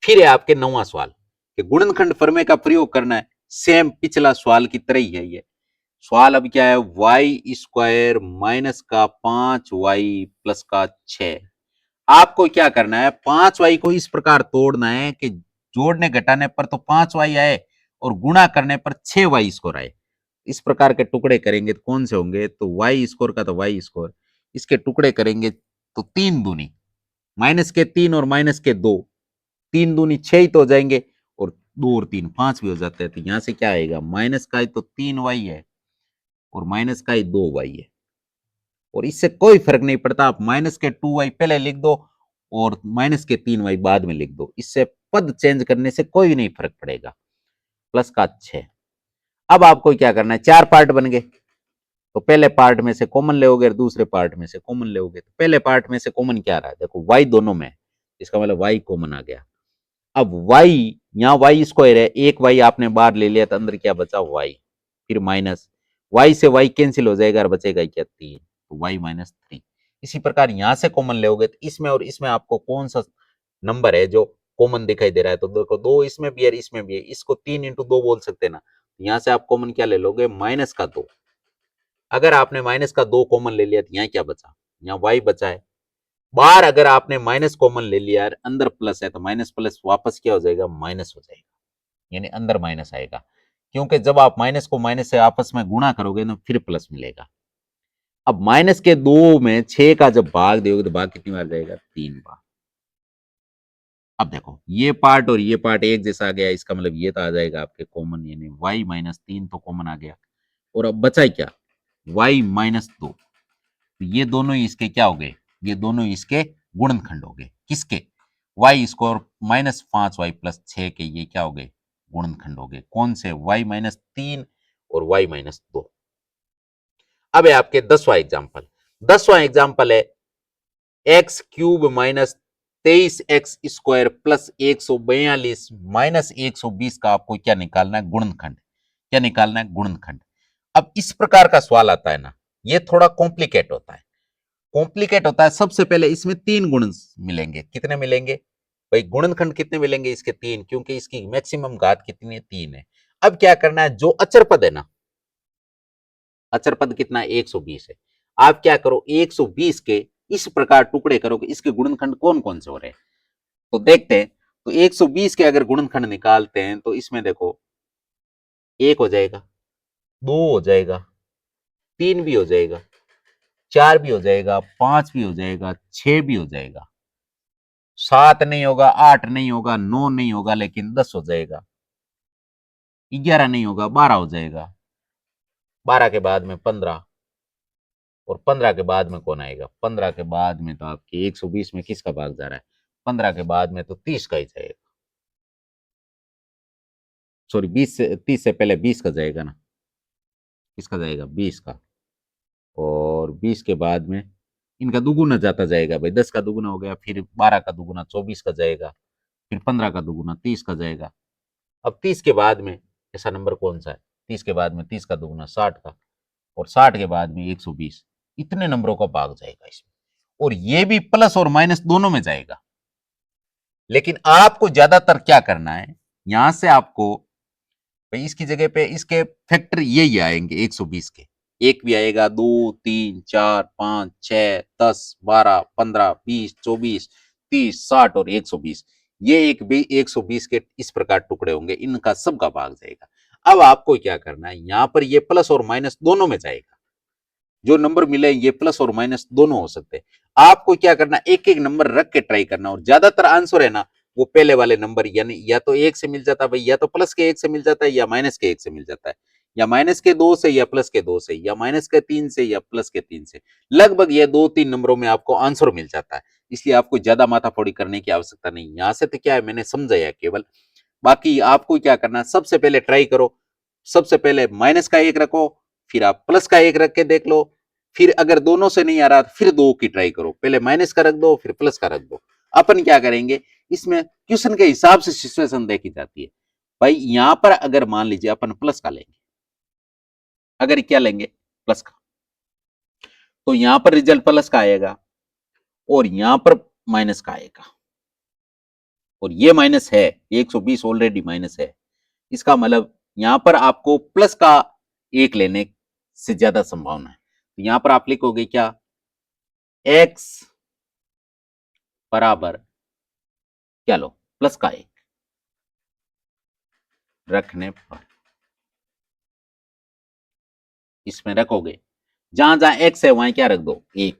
फिर है आपके 9वां सवाल कि गुणनखंड फर्मे का प्रयोग करना है। सेम पिछला सवाल की तरह ही है ये सवाल। अब क्या है? वाई स्क्वायर माइनस का 5y प्लस का 6। आपको क्या करना है? 5y को इस प्रकार तोड़ना है कि जोड़ने घटाने पर तो 5y आए और गुणा करने पर 6y स्कोर आए। इस प्रकार के टुकड़े करेंगे तो कौन से होंगे? तो y स्कोर का तो y स्कोर, इसके टुकड़े करेंगे तो 3 दूनी माइनस के 3 और माइनस के 2, 3 दूनी 6 ही तो हो जाएंगे और 2 और 3 5 भी हो जाते हैं। तो यहां से क्या आएगा? माइनस का ही तो 3y है और माइनस का ही 2y है, और इससे कोई फर्क नहीं पड़ता, आप माइनस के 2y पहले लिख दो और माइनस के 3y बाद में लिख दो, इससे पद चेंज करने से कोई नहीं फर्क पड़ेगा। प्लस का 6। अब आपको क्या करना है? 4 पार्ट बन गए, तो पहले पार्ट में से कॉमन लोगे और दूसरे पार्ट में से कॉमन लोगे। तो पहले पार्ट में से कॉमन क्या रहा है? देखो y दोनों में, इसका मतलब y कॉमन आ गया। अब y, यहां y स्क्वायर है, एक y आपने बाहर ले लिया तो अंदर क्या बचा? y, फिर माइनस y से y कैंसिल हो जाएगा और बचेगा क्या? 3, तो y माइनस 3। इसी प्रकार यहां से कॉमन लोगे तो इसमें और इसमें आपको कौन सा नंबर है जो कॉमन दिखाई दे रहा है? तो देखो 2 इसमें भी है, इसमें भी है, इसको 3 इंटू 2 बोल सकते हैं ना। यहां से आप कॉमन क्या ले लोगे? माइनस का 2। अगर आपने माइनस का 2 कॉमन ले लिया तो यहाँ क्या बचा? यहाँ y बचा है। बाहर अगर आपने माइनस कॉमन ले लिया, अंदर प्लस है, तो माइनस प्लस वापस क्या हो जाएगा? माइनस हो जाएगा, यानी अंदर माइनस आएगा, क्योंकि जब आप माइनस को माइनस से आपस में गुणा करोगे तो फिर प्लस मिलेगा। अब माइनस के 2 में 6 का जब भाग दोगे तो भाग कितनी बार जाएगा? 3 बार। अब देखो ये पार्ट और ये पार्ट एक जैसा आ गया, इसका मतलब ये तो आ जाएगा आपके कॉमन, यानी y माइनस 3 तो कॉमन आ गया। और अब बचा क्या? y minus 2। तो ये दोनों ही इसके क्या हो गए? ये दोनों ही इसके गुणनखंड हो गए। किसके? y square minus 5y plus 6 के, ये क्या हो गए? गुणनखंड हो गए। कौन से? y माइनस 3 और y माइनस 2। अब है आपके 10वां एग्जाम्पल। 10वां एग्जाम्पल है x cube minus 23x square plus 142 minus 120 का आपको क्या निकालना है? गुणनखंड। क्या निकालना है? गुणनखंड। अब इस प्रकार का सवाल आता है ना, ये थोड़ा कॉम्प्लिकेट होता है। कॉम्प्लिकेट होता है, सबसे पहले इसमें 3 गुण मिलेंगे। कितने मिलेंगे भाई? गुणनखंड कितने मिलेंगे इसके? 3, क्योंकि इसकी मैक्सिमम घात कितनी है? 3 है। अब क्या करना है? जो अचर पद है ना, अचर पद कितना है? 120 है। आप क्या करो? 120 के इस प्रकार टुकड़े करो कि इसके गुणनखंड कौन कौन से हो रहे हैं, तो देखते हैं। तो 120 के अगर गुणनखंड निकालते हैं तो इसमें देखो 1 हो जाएगा, 2 हो जाएगा, 3 भी हो जाएगा, 4 भी हो जाएगा, 5 भी हो जाएगा, 6 भी हो जाएगा, 7 नहीं होगा, 8 नहीं होगा, 9 नहीं होगा, लेकिन 10 हो जाएगा, 11 नहीं होगा, 12 हो जाएगा, 12 के बाद में 15, और 15 के बाद में कौन आएगा? 15 के बाद में तो आपके 120 में किसका भाग जा रहा है? 15 के बाद में तो 30 का ही जाएगा। सॉरी, 20 से 30 से पहले 20 का जाएगा ना, किसका जाएगा? 20 का। और 20 के बाद में इनका दुगुना जाता जाएगा भाई, 10 का दुगुना हो गया, फिर 12 का दुगुना 24 का जाएगा, फिर 15 का दुगुना 30 का जाएगा। अब 30 के बाद में ऐसा नंबर कौन सा है? 30 के बाद में 30 का दुगुना 60 का, और 60 के बाद में 120, इतने नंबरों का भाग जाएगा इसमें, और ये भी प्लस और माइनस दोनों में जाएगा। लेकिन आपको ज्यादातर क्या करना है, यहां से आपको भाई इसकी जगह पे इसके फैक्टर ये आएंगे 120 के, एक भी आएगा, 2 3 4 5 6 10 12 15 20 24 30 60 और 120, ये एक भी 120 के इस प्रकार टुकड़े होंगे, इनका सबका भाग जाएगा। अब आपको क्या करना है, यहां पर ये प्लस और माइनस दोनों में जाएगा, जो नंबर मिले ये प्लस और माइनस दोनों हो सकते हैं। आपको क्या करना, एक एक नंबर रख के ट्राई करना, और ज्यादातर आंसर है ना वो पहले वाले नंबर, यानी या तो एक से मिल जाता है भाई, या तो प्लस के एक से मिल जाता है, या माइनस के एक से मिल जाता है, या माइनस के दो से, या प्लस के दो से, या माइनस के तीन से, या प्लस के तीन से। लगभग ये दो तीन नंबरों में आपको आंसर मिल जाता है, इसलिए आपको ज्यादा माथाफोड़ी करने की आवश्यकता नहीं। यहां से तो क्या है, मैंने समझाया केवल, बाकी आपको क्या करना है, सबसे पहले ट्राई करो, सबसे पहले माइनस का एक रखो, फिर आप प्लस का एक रख के देख लो, फिर अगर दोनों से नहीं आ रहा फिर दो की ट्राई करो, पहले माइनस का रख दो फिर प्लस का रख दो। अपन क्या करेंगे, इसमें क्वेश्चन के हिसाब से सिचुएशन देखी जाती है भाई। यहां पर अगर मान लीजिए अपन प्लस का लेंगे, अगर क्या लेंगे प्लस का, तो यहां पर रिजल्ट प्लस का आएगा, और यहां पर माइनस का आएगा, और ये माइनस है, 120 ऑलरेडी माइनस है, इसका मतलब यहां पर आपको प्लस का एक लेने से ज्यादा संभावना है। तो यहां पर आप लिखोगे क्या, x बराबर क्या लो, प्लस का एक रखने पर, इसमें रखोगे, जहां जहां x है वहां क्या रख दो, एक,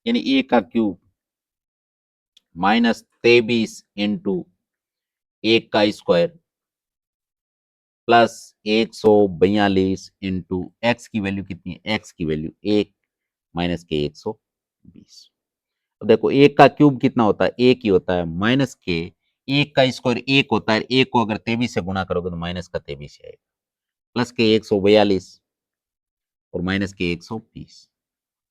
यानी एक का क्यूब माइनस 23 इंटू एक का स्क्वायर प्लस 142 इंटू एक्स की वैल्यू कितनी है, एक्स की वैल्यू एक माइनस के 120। अब देखो एक का क्यूब कितना होता है, एक ही होता है, माइनस के एक का स्क्वायर एक होता है, एक को अगर 23 से गुणा करोगे तो माइनस का 23 आएगा, प्लस के 142 और माइनस के 120।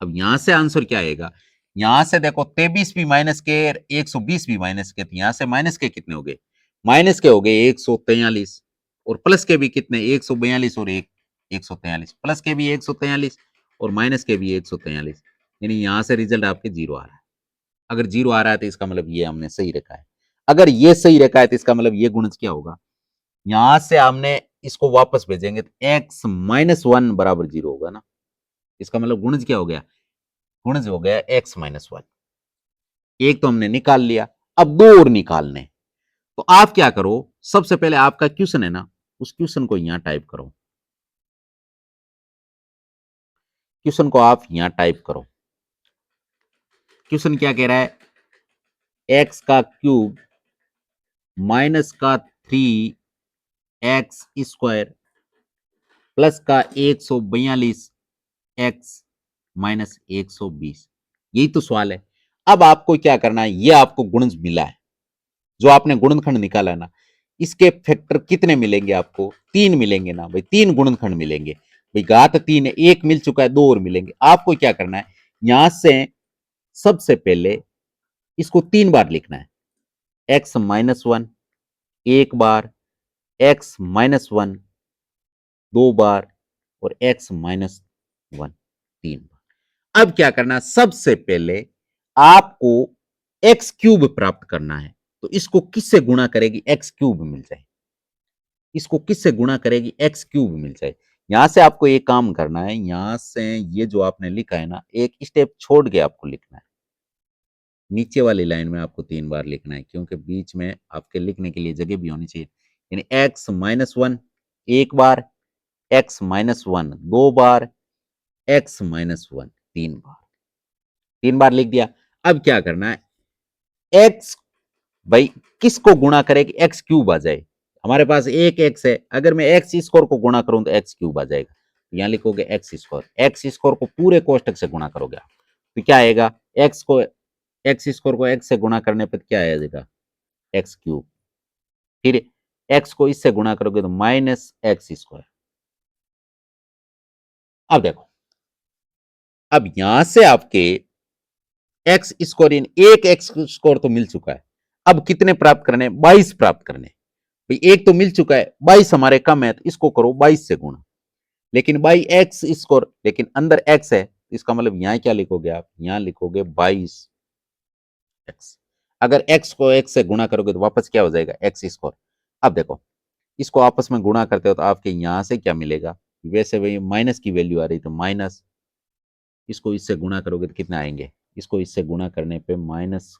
अब यहां से आंसर क्या आएगा, यहां से देखो 23 भी माइनस के 120 भी माइनस के, तो यहां से माइनस के कितने हो गए, माइनस के हो गए 143, और प्लस के भी कितने 142 और एक 143, प्लस के भी 143 और माइनस के भी 143, यानी यहां से रिजल्ट आपके जीरो आ रहा है। अगर जीरो आ रहा है तो इसका मतलब ये हमने सही रखा है, अगर ये सही रखा है तो इसका मतलब ये गुणज क्या होगा, यहां से हमने इसको वापस भेजेंगे तो x माइनस वन बराबर जीरो होगा ना, इसका मतलब गुणज क्या हो गया, गुणज हो गया x माइनस वन। एक तो हमने निकाल लिया, अब दो और निकालने, तो आप क्या करो, सबसे पहले आपका क्वेश्चन है ना, उस क्वेश्चन को यहां टाइप करो, क्वेश्चन को आप यहां टाइप करो। क्वेश्चन क्या कह रहा है, x का क्यूब माइनस का 3x स्क्वायर प्लस का 142 x माइनस 120, यही तो सवाल है। अब आपको क्या करना है, ये आपको गुणज मिला है, जो आपने गुणनखंड निकाला है ना, इसके फैक्टर कितने मिलेंगे आपको, तीन मिलेंगे ना भाई, तीन गुणनखंड मिलेंगे भाई, घात तीन है, एक मिल चुका है, दो और मिलेंगे। आपको क्या करना है, यहां से सबसे पहले इसको तीन बार लिखना है, एक्स माइनस वन एक बार, एक्स माइनस वन दो बार, और एक्स माइनस वन तीन बार। अब क्या करना है, सबसे पहले आपको एक्स क्यूब प्राप्त करना है, तो इसको किससे गुणा करेगी, एक्स क्यूब मिल जाए, इसको किससे गुणा करेगी, एक्स क्यूब मिल जाए। यहां से आपको एक काम करना है, यहां से ये जो आपने लिखा है ना, एक स्टेप छोड़ के आपको लिखना है, नीचे वाली लाइन में आपको तीन बार लिखना है, क्योंकि बीच में आपके लिखने के लिए जगह भी होनी चाहिए। यानी एक्स माइनस वन एक बार, एक्स माइनस वन दो बार, एक्स माइनस वन तीन बार, तीन बार लिख दिया। अब क्या करना है, एक्स भाई किसको गुणा करेगी, एक्स क्यूब आ जाए, हमारे पास एक एक्स है, अगर मैं एक्स स्क्वायर को गुणा करूं तो एक्स क्यूब आ जाएगा, तो यहां लिखोगे एक्स स्क्वायर, एक्स स्क्वायर को पूरे कोष्टक से गुणा करोगे तो क्या आएगा, एक्स को एक्स स्क्वायर को एक्स से गुणा करने पर क्या आ जाएगा, एक्स क्यूब, फिर एक्स को इससे गुणा करोगे तो माइनस एक्स स्क्वायर। अब देखो, अब यहां से आपके एक्स स्कोर इन एक एक्स स्कोर तो मिल चुका है, अब कितने प्राप्त करने, 22 प्राप्त करने। भाई एक तो मिल चुका है, 22 हमारे कम है, तो इसको करो 22 से गुणा, लेकिन बाई एक्स स्कोर, लेकिन अंदर एक्स है, इसका मतलब यहां क्या लिखोगे आप, यहां लिखोगे 22 एक्स। अगर एक्स को एक्स से गुणा करोगे तो वापस क्या हो जाएगा, एक्स स्कोर। अब देखो इसको आपस में गुणा करते हो तो आपके यहां से क्या मिलेगा, वैसे वही माइनस की वैल्यू आ रही तो माइनस, इसको इससे गुणा करोगे तो कितने आएंगे, इसको इससे गुणा करने पे माइनस,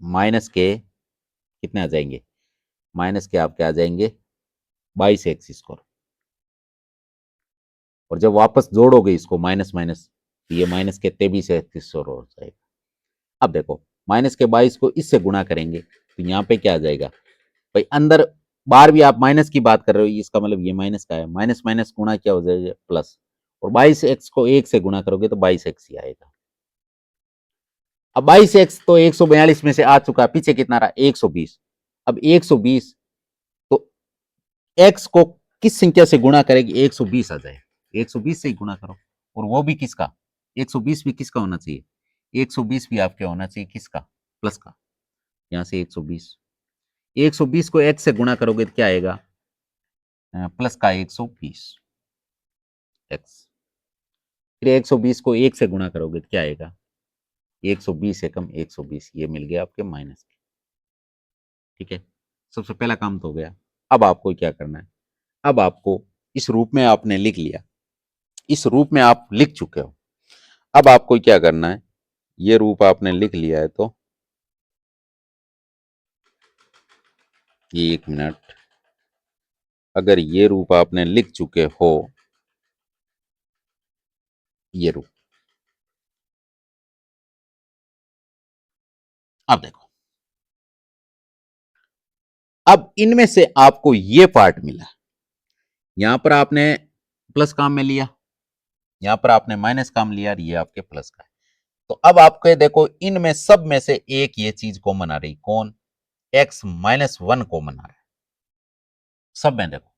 माइनस के कितने आ जाएंगे, माइनस के आपके आ जाएंगे 22 एक्स स्कोर। और जब वापस जोड़ोगे इसको माइनस माइनस, तो ये माइनस के 23 एक्स स्कोर हो जाएगा। अब देखो माइनस के 22 को इससे गुणा करेंगे तो यहाँ पे क्या आ जाएगा, भाई अंदर बार भी आप माइनस की बात कर रहे हो, इसका मतलब ये माइनस का है, माइनस माइनस गुणा क्या हो जाएगा, प्लस। और 22 एक्स को एक से गुणा करोगे तो 22 एक्स ही आएगा। अब 22 एक्स तो 142 में से आ चुका है, पीछे कितना रहा, 120। अब 120 तो एक्स को किस संख्या से गुणा करेगी, 120 आ जाए, 120 से ही गुणा करो। और वो भी किसका, 120 भी किसका होना चाहिए, 120 भी आपके होना चाहिए किसका, प्लस का। यहां से 120, 120 को एक्स से गुणा करोगे तो क्या आएगा, प्लस का 120 एक्स। फिर 120 को एक से गुणा करोगे तो क्या आएगा, 120 एकम 120, ये मिल गया आपके माइनस के। ठीक है, सबसे पहला काम तो हो गया। अब आपको क्या करना है, अब आपको इस रूप में आपने लिख लिया, इस रूप में आप लिख चुके हो। अब आपको क्या करना है, ये रूप आपने लिख लिया है तो ये 1 मिनट, अगर ये रूप आपने लिख चुके हो, ये रूप, अब देखो अब इनमें से आपको ये पार्ट मिला, यहां पर आपने प्लस काम में लिया, यहां पर आपने माइनस काम लिया, और ये आपके प्लस का है। तो अब आपके देखो इनमें सब में से एक ये चीज कॉमन आ रही, कौन, x-1 कॉमन आ रहा है सब में। देखो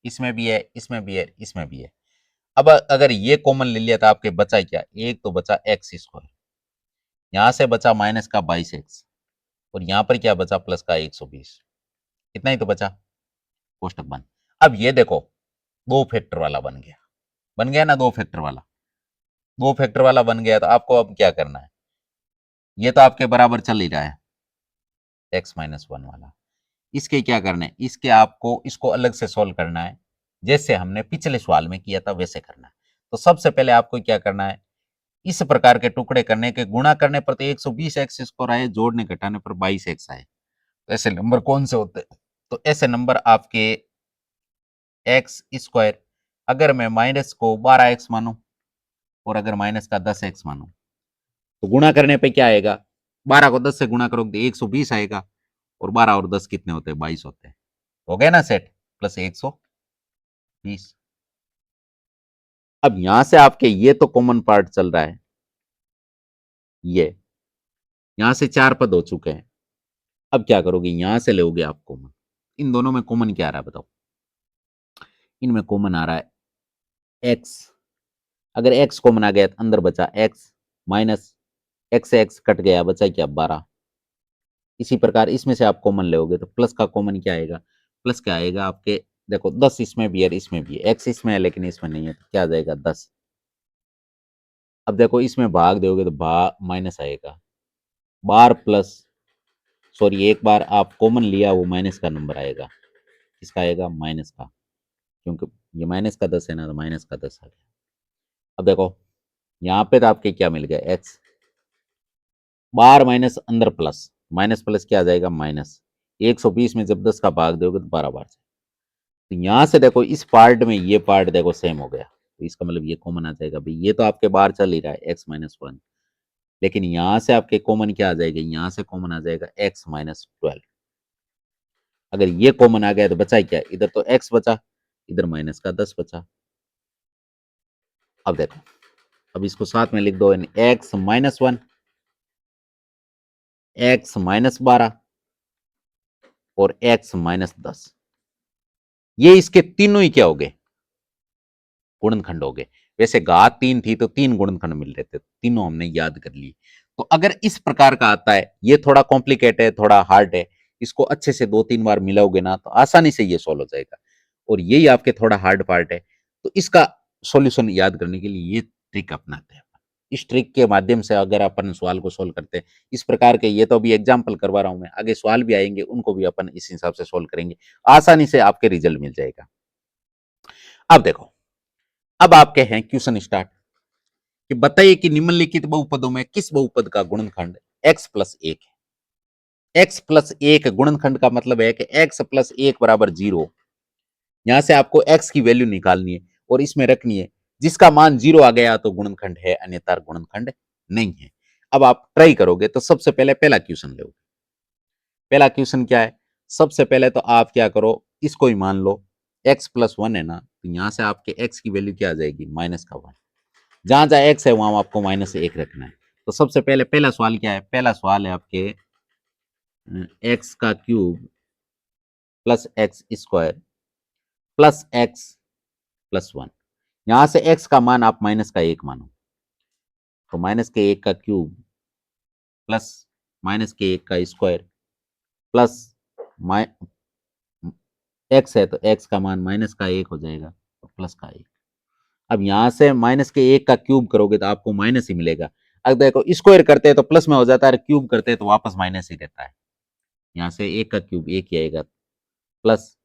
इसमें भी है, इसमें भी है, इसमें भी है। अब अगर ये कॉमन ले लिया तो आपके बचा क्या, एक तो बचा एक्स स्क्वायर, यहां से बचा माइनस का 22x, और यहां पर क्या बचा, प्लस का 120, इतना ही तो बचा, कोष्टक बंद। अब ये देखो दो फैक्टर वाला बन गया, बन गया ना, दो फैक्टर वाला, दो फैक्टर वाला बन गया। तो आपको अब क्या करना है, ये तो आपके बराबर चल ही रहा है x-1 वाला, इसके क्या करना है, इसके आपको इसको अलग से सॉल्व करना है, जैसे हमने पिछले सवाल में किया था वैसे करना है। तो सबसे पहले आपको क्या करना है, इस प्रकार के टुकड़े करने के, गुणा करने पर तो 120 एक्स स्कोर आए, जोड़ने घटाने पर 22 एक्स आए। तो ऐसे नंबर कौन से होते हैं, तो ऐसे नंबर आपके एक्स स्क्वायर, अगर मैं माइनस को 12 एक्स मानूं और अगर माइनस का 10 एक्स मानूं, तो गुणा करने पे क्या आएगा, 12 को 10 से गुणा करोगे 120 आएगा, और 12 और 10 कितने होते हैं, 22 होते हैं। हो गया ना सेट, प्लस 120। अब यहां से आपके ये तो कॉमन पार्ट चल रहा है, ये यहां से 4 पद हो चुके हैं। अब क्या करोगे, यहां से लोगे आप कॉमन, इन दोनों में कॉमन क्या आ रहा है बताओ, इनमें कॉमन आ रहा है एक्स। अगर एक्स कॉमन आ गया तो अंदर बचा एक्स, माइनस एक्स से एक्स कट गया, बचा क्या 12। इसी प्रकार इसमें से आप कॉमन लोगे तो प्लस का कॉमन क्या आएगा, प्लस क्या आएगा आपके, देखो 10 इसमें भी है, इसमें भी है, एक्स इसमें है लेकिन इसमें नहीं है, तो क्या आ जाएगा 10। अब देखो इसमें भाग दोगे तो भाग माइनस आएगा, बार प्लस, सॉरी एक बार आप कॉमन लिया वो माइनस का नंबर आएगा, किसका आएगा, माइनस का, क्योंकि ये माइनस का 10 है ना, तो माइनस का 10 आ गया। अब देखो यहाँ पे तो आपके क्या मिल गया, एक्स बार माइनस अंदर प्लस, माइनस प्लस क्या आ जाएगा, माइनस 120 में जब 10 का भाग दोगे तो 12 बार। तो यहां से देखो इस पार्ट में ये पार्ट देखो सेम हो गया, तो इसका मतलब ये कॉमन आ जाएगा, भाई ये तो आपके बाहर चल ही रहा है x-1, लेकिन यहां से आपके कॉमन क्या आ जाएगा, यहां से कॉमन आ जाएगा x-12। अगर ये कॉमन आ गया तो बचा क्या, इधर तो x बचा, इधर माइनस का 10 बचा। अब देखो अब इसको साथ में लिख दो, x-1, x-12 और x-10, ये इसके तीनों ही क्या हो गए, गुणनखंड हो गए। वैसे घात 3 थी तो 3 गुणनखंड मिल रहे थे, तीनों हमने याद कर लिए। तो अगर इस प्रकार का आता है, ये थोड़ा कॉम्प्लिकेट है, थोड़ा हार्ड है, इसको अच्छे से 2-3 बार मिलाओगे ना तो आसानी से ये सॉल्व हो जाएगा। और यही आपके थोड़ा हार्ड पार्ट है, तो इसका सॉल्यूशन याद करने के लिए ये ट्रिक अपनाते हैं। इस ट्रिक के माध्यम से अगर अपन सवाल को सोल्व करते हैं, इस प्रकार के, ये तो अभी एग्जाम्पल करवा रहा हूं मैं, आगे सवाल भी आएंगे, उनको भी अपन इस हिसाब से सोल्व करेंगे, आसानी से आपके रिजल्ट मिल जाएगा। अब देखो, अब आपके हैं क्वेश्चन स्टार्ट, कि बताइए कि निम्नलिखित बहुपदों में किस बहुपद का गुणनखंड x प्लस एक है। x प्लस एक गुणनखंड का मतलब है कि x प्लस एक बराबर 0। यहां से आपको x की वैल्यू निकालनी है और इसमें रखनी है, जिसका मान 0 आ गया तो गुणनखंड है, अन्यथा गुणनखंड नहीं है। अब आप ट्राई करोगे तो सबसे पहले पहला क्वेश्चन लो। पहला क्वेश्चन क्या है, सबसे पहले तो आप क्या करो, इसको ही मान लो x प्लस वन है ना, तो यहां से आपके x की वैल्यू क्या आ जाएगी, माइनस का वन। जहां जहां x है वहां आपको माइनस एक रखना है। तो सबसे पहले पहला सवाल क्या है, पहला सवाल है आपके x का cube plus x square plus x plus one. यहां से x का मान आप माइनस का एक मानो, तो माइनस के एक का क्यूब प्लस माइनस के एक का स्क्वायर प्लस एक्स है तो एक्स का मान माइनस का एक हो जाएगा और प्लस का एक। अब यहां से माइनस के एक का क्यूब करोगे तो आपको माइनस ही मिलेगा। अगर देखो स्क्वायर करते हैं तो प्लस में हो जाता है, क्यूब करते हैं तो वापस माइनस ही रहता है। यहाँ से एक का क्यूब एक ही आएगा प्लस,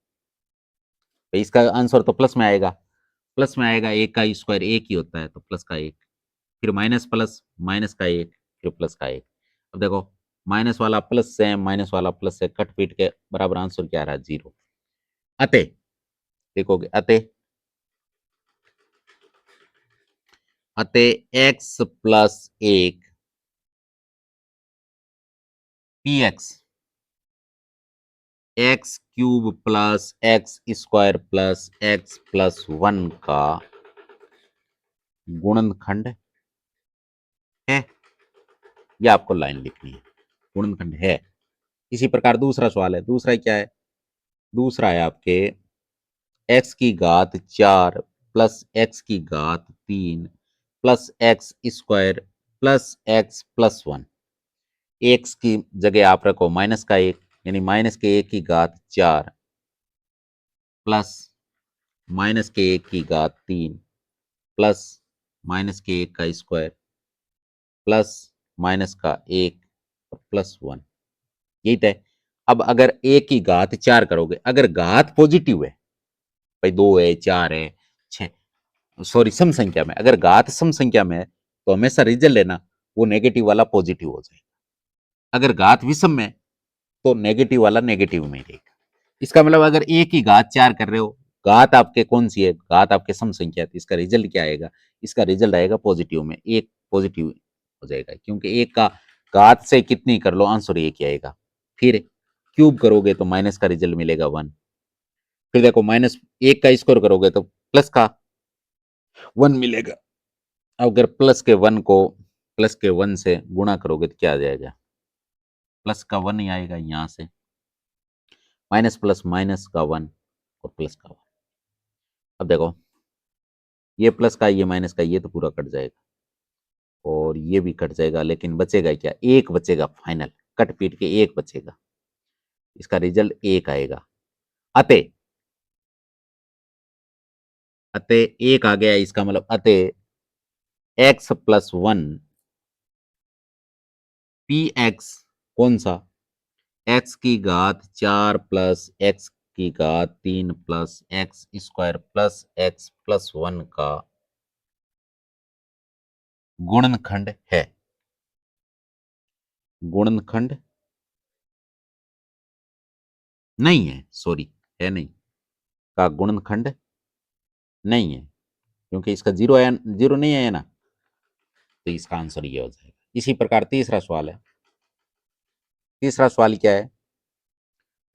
तो इसका आंसर तो प्लस में आएगा, प्लस में आएगा, एक का स्क्वायर एक ही होता है तो प्लस का एक, फिर माइनस प्लस माइनस का एक, फिर प्लस का एक। अब देखो, माइनस वाला प्लस से माइनस वाला प्लस से कट पीट के बराबर आंसर क्या आ रहा है, 0। अतः देखोगे, अतः एक्स प्लस एक P x cube plus x square plus x plus one का गुणनखंड है। यह आपको लाइन लिखनी है, गुणनखंड है। इसी प्रकार दूसरा सवाल है, दूसरा क्या है, दूसरा है आपके एक्स की घात 4 प्लस एक्स की घात 3 plus x square plus x plus one. X की जगह आप रखो माइनस का एक, यानी माइनस के एक की घात 4 प्लस माइनस के एक की घात 3 प्लस माइनस के एक का स्क्वायर प्लस माइनस का एक और प्लस वन। यही तय। अब अगर एक की घात 4 करोगे, अगर घात पॉजिटिव है, भाई 2 है 4 है 6, सॉरी सम संख्या में, अगर घात सम संख्या में है तो हमेशा रिजल्ट लेना वो नेगेटिव वाला पॉजिटिव हो जाएगा। अगर घात विषम में तो नेगेटिव वाला नेगेटिव में रहेगा। इसका मतलब अगर एक की घात 4 कर रहे हो, घात आपके कौन सी है, घात आपके सम संख्या है, तो इसका रिजल्ट क्या आएगा, इसका रिजल्ट आएगा पॉजिटिव में, एक पॉजिटिव हो जाएगा, क्योंकि एक का घात से कितनी कर लो आंसर एक ही आएगा। फिर क्यूब करोगे तो माइनस का रिजल्ट मिलेगा 1। फिर देखो माइनस एक का स्क्वायर करोगे तो प्लस का 1 मिलेगा। अगर प्लस के 1 से गुणा करोगे तो क्या आ जाएगा, प्लस का 1 ही आएगा। यहां से माइनस प्लस माइनस का 1 और प्लस का 1। अब देखो, ये प्लस का ये माइनस का ये तो पूरा कट जाएगा और ये भी कट जाएगा, लेकिन बचेगा क्या, एक बचेगा फाइनल, कट पीट के एक बचेगा, इसका रिजल्ट एक आएगा। अतः अतः एक आ गया, इसका मतलब अतः x plus one P x कौन सा, एक्स की घात 4 प्लस एक्स की घात 3 plus x square plus x plus one का गुणनखंड है। गुणनखंड नहीं है, सॉरी, है नहीं, का गुणनखंड नहीं है, क्योंकि इसका जीरो है, जीरो नहीं है ना, तो इसका आंसर ये हो जाएगा। इसी प्रकार तीसरा सवाल है, तीसरा सवाल क्या है,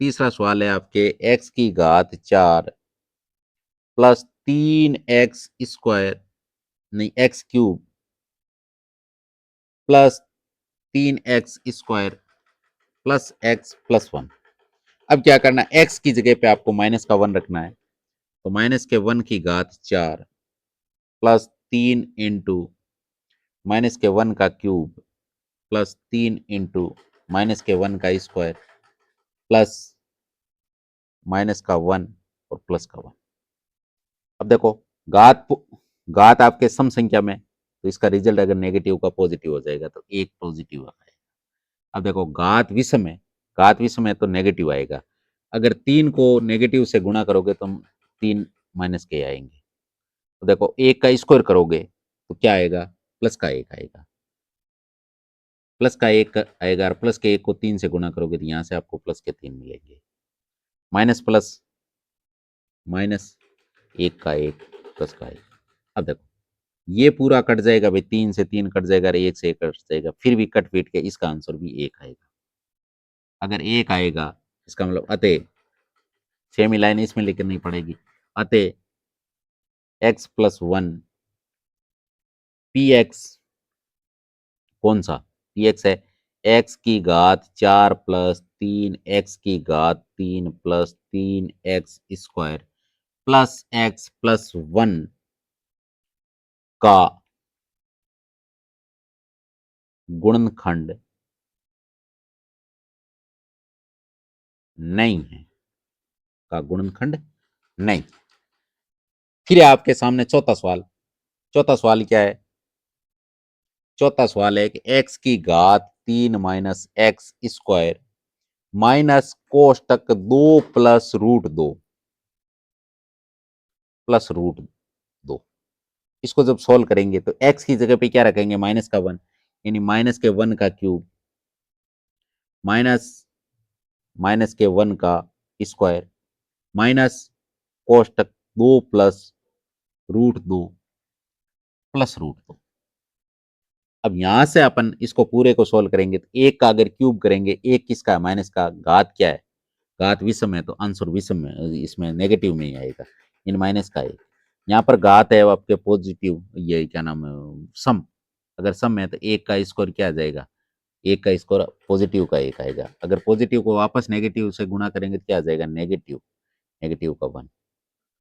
तीसरा सवाल है आपके एक्स की घात 4 प्लस 3 एक्स स्क्वायर, नहीं x cube plus 3 x square plus x plus one. अब क्या करना है, एक्स की जगह पे आपको माइनस का 1 रखना है, तो माइनस के 1 की घात 4 प्लस 3 इंटू माइनस के 1 का क्यूब प्लस 3 इंटू माइनस के 1 का स्क्वायर प्लस माइनस का 1 और प्लस का 1। अब देखो घात आपके सम संख्या में, तो इसका रिजल्ट अगर नेगेटिव का पॉजिटिव हो जाएगा तो एक पॉजिटिव आएगा। अब देखो घात विषम है तो नेगेटिव आएगा। अगर 3 को नेगेटिव से गुणा करोगे तो 3 माइनस के आएंगे। तो देखो 1 का स्क्वायर करोगे तो क्या आएगा, प्लस का 1 आएगा, प्लस का 1 आएगा, और प्लस के 1 को 3 से गुणा करोगे तो यहां से आपको प्लस के 3 मिलेंगे। माइनस प्लस माइनस, 1 का 1 प्लस का 1। अब देखो ये पूरा कट जाएगा भाई, 3 से 3 कट जाएगा और 1 से 1 कट जाएगा, फिर भी कट पीट के इसका आंसर भी 1 आएगा। अगर 1 आएगा इसका मतलब अतः सेमी लाइन इसमें लिखनी पड़ेगी, अतः x प्लस 1 पी एक्स, कौन सा पी एक्स है, x की घात 4 प्लस 3 x की घात 3 plus 3 x square plus x plus 1 का गुणनखंड नहीं है, का गुणनखंड नहीं। फिर आपके सामने चौथा सवाल। चौथा सवाल क्या है, चौथा सवाल है कि x की घात 3 माइनस एक्स स्क्वायर माइनस कोष्टक 2 प्लस रूट 2 प्लस रूट 2। इसको जब सॉल्व करेंगे तो x की जगह पे क्या रखेंगे, माइनस का 1, यानी माइनस के 1 का क्यूब माइनस माइनस के 1 का स्क्वायर माइनस कोष्टक 2 प्लस रूट 2 प्लस रूट 2। अब यहां से अपन इसको पूरे को सोल्व करेंगे तो एक का अगर क्यूब करेंगे, एक किसका, माइनस का, घात क्या है, घात विषम है तो आंसर विषम में, इसमें नेगेटिव में ही आएगा, इन माइनस का एक। यहाँ पर घात है वो आपके पॉजिटिव, ये क्या नाम है, सम। अगर सम है तो एक का स्कोर क्या आ जाएगा, एक का स्कोर पॉजिटिव का एक आएगा। अगर पॉजिटिव को वापस नेगेटिव से गुणा करेंगे तो क्या आ जाएगा, नेगेटिव, नेगेटिव का 1।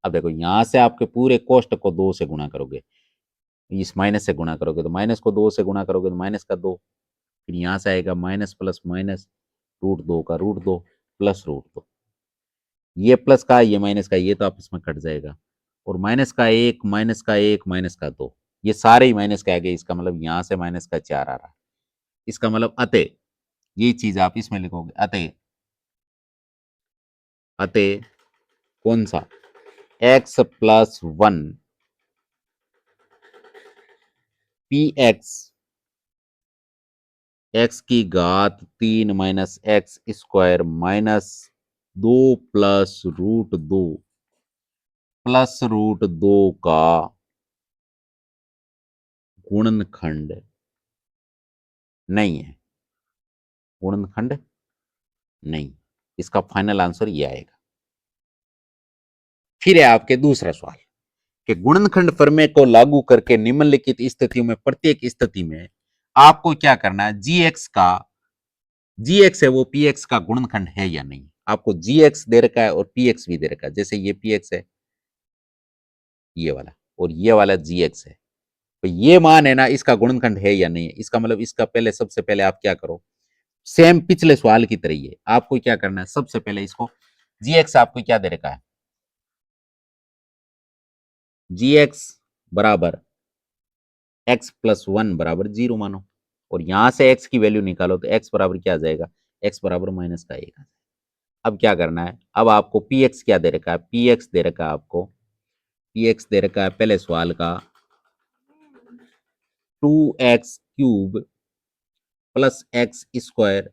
अब देखो यहाँ से आपके पूरे कोष्टक को 2 से गुणा करोगे, इस माइनस से गुणा करोगे तो माइनस को 2 से गुणा करोगे तो माइनस का 2, फिर यहाँ से आएगा माइनस प्लस माइनस रूट 2 का रूट 2 प्लस रूट 2। ये प्लस का ये माइनस का, ये तो आपस में कट जाएगा, और माइनस का 1 माइनस का 1 माइनस का 2, ये सारे ही माइनस के आ गए। इसका मतलब यहाँ से माइनस का 4 आ रहा है। इसका मतलब अतः, ये चीज आप इसमें लिखोगे, अतः अतः कौन सा, x प्लस 1 पी एक्स की घात 3 minus x square minus 2 plus root 2 plus root 2 का गुणनखंड नहीं है, गुणनखंड नहीं। इसका फाइनल आंसर ये आएगा। फिर है आपके दूसरा सवाल कि गुणनखंड प्रमेय को लागू करके निम्नलिखित स्थितियों में प्रत्येक स्थिति में आपको क्या करना है, जी एक्स है वो पी एक्स का गुणनखंड है या नहीं। आपको जी एक्स दे रखा है और पी एक्स भी दे रखा है, जैसे ये पी एक्स है ये वाला, और ये वाला जी एक्स है, तो ये मान है ना, इसका गुणनखंड है या नहीं है। इसका मतलब इसका पहले, सबसे पहले आप क्या करो, सेम पिछले सवाल की तरह ही है, आपको क्या करना है, सबसे पहले इसको जी एक्स आपको क्या दे रखा है, जी एक्स बराबर एक्स प्लस 1 बराबर 0 मानो, और यहां से एक्स की वैल्यू निकालो तो एक्स बराबर क्या आ जाएगा, एक्स बराबर माइनस का 1। अब क्या करना है, अब आपको पी एक्स क्या दे रखा है, पी एक्स दे रखा है आपको, पी एक्स दे रखा है पहले सवाल का 2x cube plus x square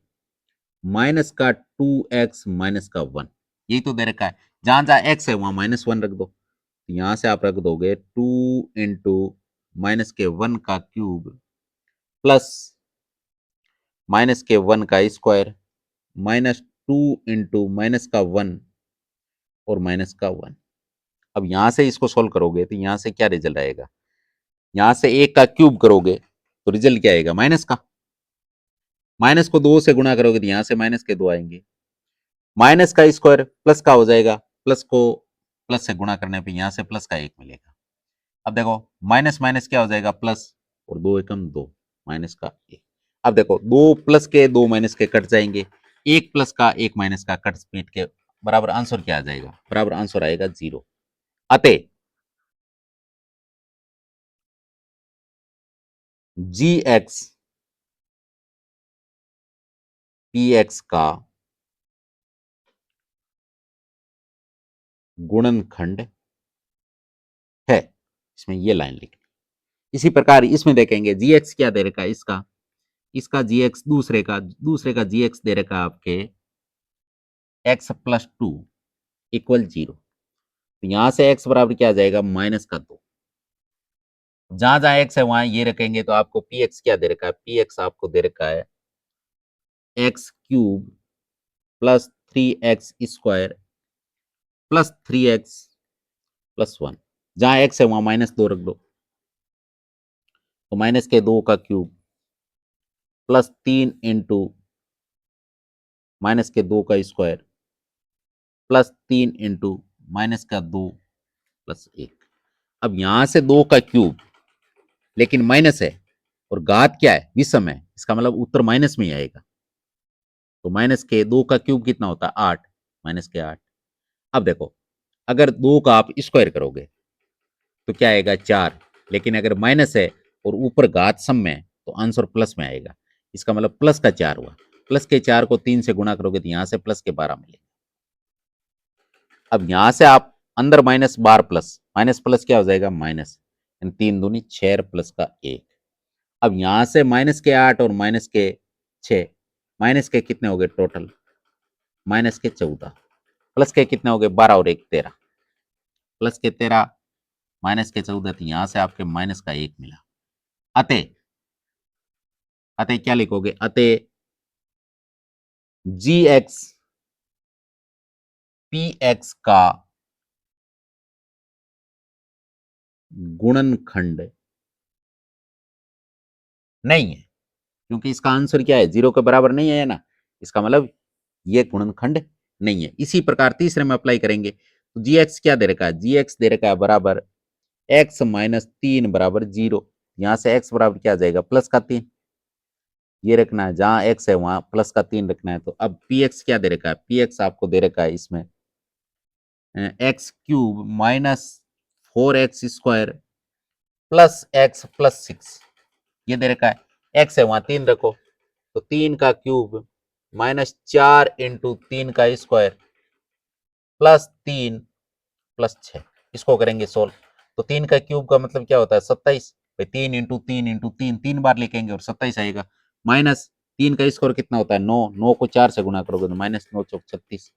minus का 2x माइनस का 1, यही तो दे रखा है। जहां जहां x है वहां -1 रख दो, तो यहां से आप रख दोगे 2 इंटू माइनस के 1 का क्यूब प्लस माइनस के 1 का स्क्वायर माइनस 2 इंटू माइनस का 1 और माइनस का 1। अब यहां से इसको सोल्व करोगे तो यहां से क्या रिजल्ट आएगा, यहां से 1 का क्यूब करोगे तो रिजल्ट क्या आएगा, माइनस का, माइनस को 2 से गुणा करोगे तो यहां से माइनस के 2 आएंगे, माइनस का स्क्वायर प्लस का हो जाएगा, प्लस को प्लस से गुणा करने पे यहां से प्लस का 1 मिलेगा। अब देखो माइनस माइनस क्या हो जाएगा प्लस, और दो एकम दो, माइनस का एक। अब देखो दो प्लस के दो माइनस के कट जाएंगे, एक प्लस का एक माइनस का कट स्पीड के, बराबर आंसर क्या आ जाएगा, बराबर आंसर आएगा 0। अतः जी एक्स पी एक्स का गुणनखंड है, इसमें ये लाइन लिख। इसी प्रकार इसमें देखेंगे जी एक्स क्या दे रखा है, इसका इसका जी एक्स दूसरे का जी एक्स दे रखा है आपके एक्स प्लस टू इक्वल 0। तो यहां से एक्स बराबर क्या आ जाएगा, माइनस का 2। जहां जहां एक्स है वहां ये रखेंगे, तो आपको पी एक्स क्या दे रखा है, पी एक्स आपको दे रखा है x cube plus 3x² plus 3x plus 1। जहां एक्स है वहां -2 रख दो, तो माइनस के 2 का क्यूब प्लस 3 इंटू माइनस के 2 का स्क्वायर प्लस 3 इंटू माइनस का 2 प्लस 1। अब यहां से 2 का क्यूब, लेकिन माइनस है और घात क्या है, विषम है, इसका मतलब उत्तर माइनस में ही आएगा। तो माइनस के 2 का क्यूब कितना होता है 8, माइनस के 8। अब देखो अगर 2 का आप स्क्वायर करोगे तो क्या आएगा 4, लेकिन अगर माइनस है और ऊपर घात सम में है तो आंसर प्लस में आएगा, इसका मतलब प्लस का 4 हुआ। प्लस के 4 को 3 से गुणा करोगे तो यहां से प्लस के 12 मिलेगा। अब यहां से आप अंदर माइनस बार प्लस, माइनस प्लस क्या हो जाएगा माइनस, 3 दूनी 6 प्लस का 1। अब यहां से माइनस के 8 और माइनस के 6, माइनस के कितने हो गए टोटल, माइनस के 14, प्लस के कितने हो गए 12 और 1 13, प्लस के 13 माइनस के 14, तो यहां से आपके माइनस का 1 मिला। अतः अतः क्या लिखोगे, अतः जी एक्स पी एक्स का गुणनखंड नहीं है, क्योंकि इसका आंसर क्या है 0 के बराबर नहीं है ना, इसका मतलब ये गुणनखंड नहीं है। इसी प्रकार तीसरे में अप्लाई करेंगे, तो जी एक्स क्या दे रखा है, जी एक्स दे रखा है बराबर एक्स माइनस 3 बराबर 0। यहां से एक्स बराबर क्या आ जाएगा प्लस का 3, ये रखना है, जहां एक्स है वहां प्लस का 3 रखना है। तो अब पी एक्स क्या दे रखा है, पी एक्स आपको दे रखा है इसमें x cube minus 4x² plus x plus 6, ये दे रखा है। एक्स है वहां 3 रखो, तो 3 का क्यूब -4 इंटू 3 का स्क्वायर प्लस 3 प्लस 6, इसको करेंगे सोल्व। तो 3 का क्यूब का मतलब क्या होता है 27, 3 इंटू 3 इंटू 3 3 बार लिखेंगे और 27 आएगा। माइनस 3 का स्क्वायर कितना होता है 9, 9 को 4 से गुणा करोगे तो -9 चौक 36,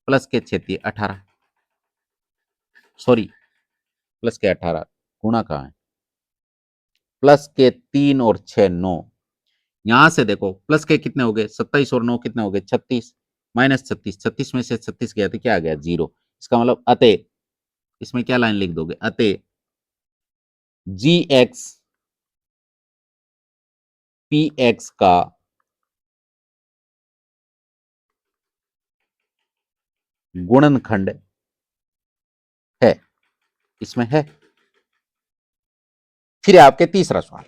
प्लस के 6 18, सॉरी प्लस के 18, गुणा कहाँ है, प्लस के 3 और 6 9। यहां से देखो प्लस के कितने हो गए 27 और 9 कितने हो गए 36, -36, 36 में से 36 गया तो क्या आ गया 0। इसका मतलब अतः इसमें क्या लाइन लिख दोगे, अतः जी एक्स पी एक्स का गुणनखंड है, इसमें है। फिर आपके तीसरा सवाल,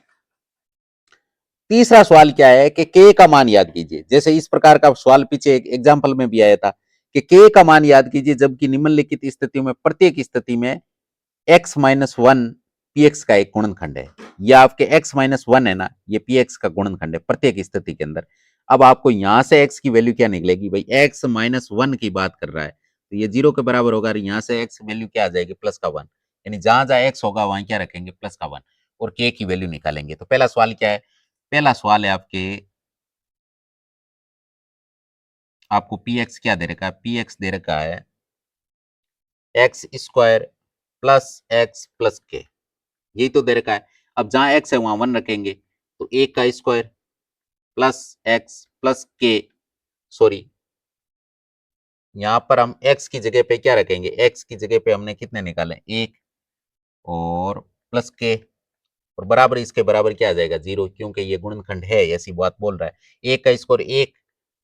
तीसरा सवाल क्या है कि के का मान याद कीजिए। जैसे इस प्रकार का सवाल पीछे एक एग्जाम्पल में भी आया था कि के का मान याद कीजिए, जबकि निम्नलिखित स्थितियों में प्रत्येक स्थिति में x माइनस 1 पी एक्स का एक गुणनखंड है। या आपके x माइनस 1 है ना, ये पी एक्स का गुणनखंड है प्रत्येक स्थिति के अंदर। अब आपको यहां से x की वैल्यू क्या निकलेगी, भाई x माइनस 1 की बात कर रहा है तो ये 0 के बराबर होगा, और यहां से x वैल्यू क्या आ जाएगी प्लस का 1, यानी जहां जहां x होगा वहां क्या रखेंगे प्लस का 1, और k की वैल्यू निकालेंगे। तो पहला सवाल क्या है, पहला सवाल है आपको पी एक्स क्या दे रखा है, पी एक्स दे रखा है x² प्लस एक्स प्लस के, यही तो दे रखा है। अब जहां x है वहां 1 रखेंगे, तो 1 का स्क्वायर प्लस एक्स प्लस के, सॉरी यहां पर हम x की जगह पे क्या रखेंगे, x की जगह पे हमने कितने निकाले 1 और प्लस के, और बराबर इसके बराबर क्या आ जाएगा 0, क्योंकि ये गुणनखंड है ऐसी बात बोल रहा है। 1 का स्क्वायर 1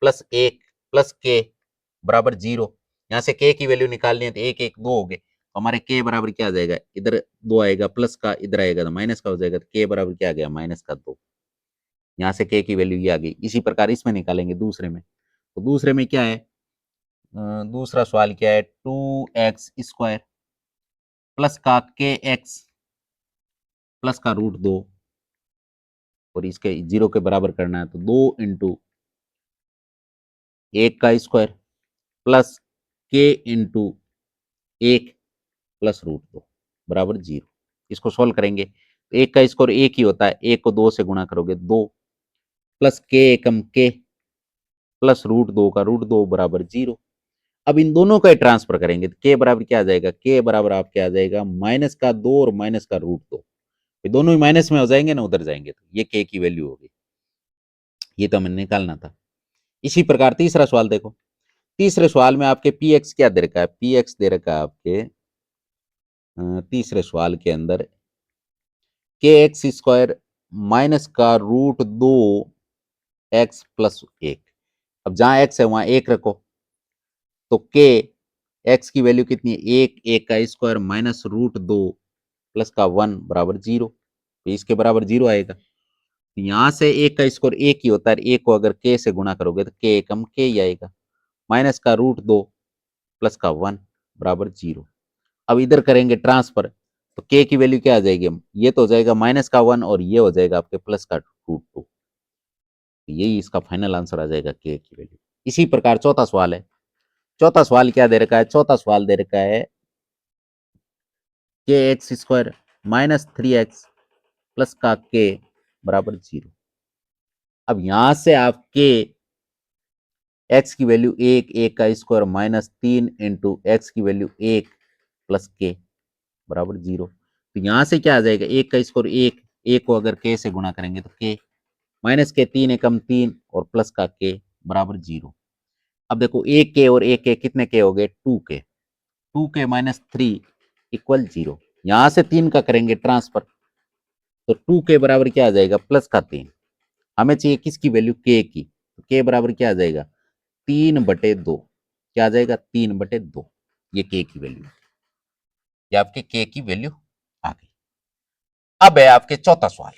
प्लस 1 प्लस के बराबर 0। यहाँ से के की वैल्यू निकालनी है तो 1 1 2 हो गए, तो हमारे के बराबर क्या आ जाएगा, इधर 2 आएगा प्लस का, इधर आएगा तो माइनस का हो जाएगा, तो के बराबर क्या आ गया, माइनस का 2। यहाँ से के की वैल्यू ये आ गई। इसी प्रकार इसमें निकालेंगे दूसरे में। तो दूसरे में क्या है, दूसरा सवाल क्या है, 2x² प्लस का के एक्स प्लस का √2 और इसके 0 के बराबर करना है, तो 2 इंटू 1 का स्क्वायर प्लस के इंटू 1 प्लस √2 बराबर 0। इसको सोल्व करेंगे तो 1 का स्क्वायर 1 ही होता है, 1 को 2 से गुणा करोगे 2 प्लस के एकम के प्लस √2 का √2 बराबर 0। अब इन दोनों का ट्रांसफर करेंगे तो के बराबर क्या आ जाएगा, के बराबर आपके आ जाएगा माइनस का 2 और माइनस का √2, दोनों ही माइनस में हो जाएंगे ना, उधर जाएंगे तो ये के की वैल्यू होगी। ये तो हमें निकालना था। इसी प्रकार तीसरा सवाल देखो। तीसरे सवाल में आपके पी एक्स क्या दे रखा है, पी एक्स दे रखा है आपके तीसरे सवाल के अंदर के एक्स² माइनस का √2 एक्स प्लस 1। अब जहां एक्स है वहां 1 रखो, तो के एक्स की वैल्यू कितनी है, 1 का स्क्वायर माइनस √2 प्लस का 1 बराबर 0। तो इसके बराबर 0 आएगा। यहां से 1 का स्क्वायर 1 ही होता है, 1 को अगर के से गुणा करोगे तो के एकम के ही आएगा, माइनस का √2 प्लस का 1 बराबर 0। अब इधर करेंगे ट्रांसफर तो के की वैल्यू क्या आ जाएगी, ये तो हो जाएगा माइनस का 1 और ये हो जाएगा आपके प्लस का √2। यही इसका फाइनल आंसर आ जाएगा के की वैल्यू। इसी प्रकार चौथा सवाल है। चौथा सवाल क्या दे रखा है, चौथा सवाल दे रखा है के एक्स² माइनस 3x प्लस का के बराबर 0। अब यहां से आप के एक्स की वैल्यू 1 का स्क्वायर माइनस 3 इंटू एक्स की वैल्यू 1 प्लस के बराबर 0। तो यहां से क्या आ जाएगा, 1 का स्क्वायर 1 को अगर के से गुणा करेंगे तो के माइनस के 3 एकम 3 और प्लस का के बराबर 0। अब देखो 1 के और 1 के कितने के हो गए, 2 के माइनस 3 इक्वल 0। यहां से 3 का करेंगे ट्रांसफर तो 2 के बराबर क्या आ जाएगा, प्लस का 3। हमें चाहिए किसकी वैल्यू, के की, तो के बराबर क्या आ जाएगा, 3/2। क्या आ जाएगा, 3/2। ये के की वैल्यू, ये आपके के की वैल्यू आ गई। अब है आपके चौथा सवाल।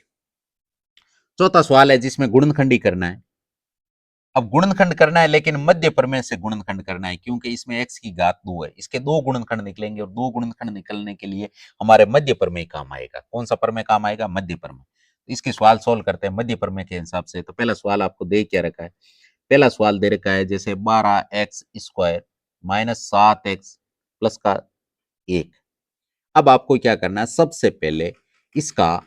चौथा सवाल है जिसमें गुणनखंडी करना है। अब गुणनखंड करना है लेकिन मध्य प्रमेय से गुणनखंड करना है, क्योंकि इसमें x की घात 2 है, इसके 2 गुणनखंड निकलेंगे और 2 गुणनखंड निकलने के लिए हमारे मध्य प्रमेय काम आएगा। कौन सा प्रमेय काम आएगा, मध्य प्रमेय। इसके सवाल सोल्व करते हैं मध्य प्रमेय के हिसाब से। तो पहला सवाल आपको दे क्या रखा है, पहला सवाल दे रखा है जैसे 12x² माइनस 7x प्लस का 1। अब आपको क्या करना है, सबसे पहले इसका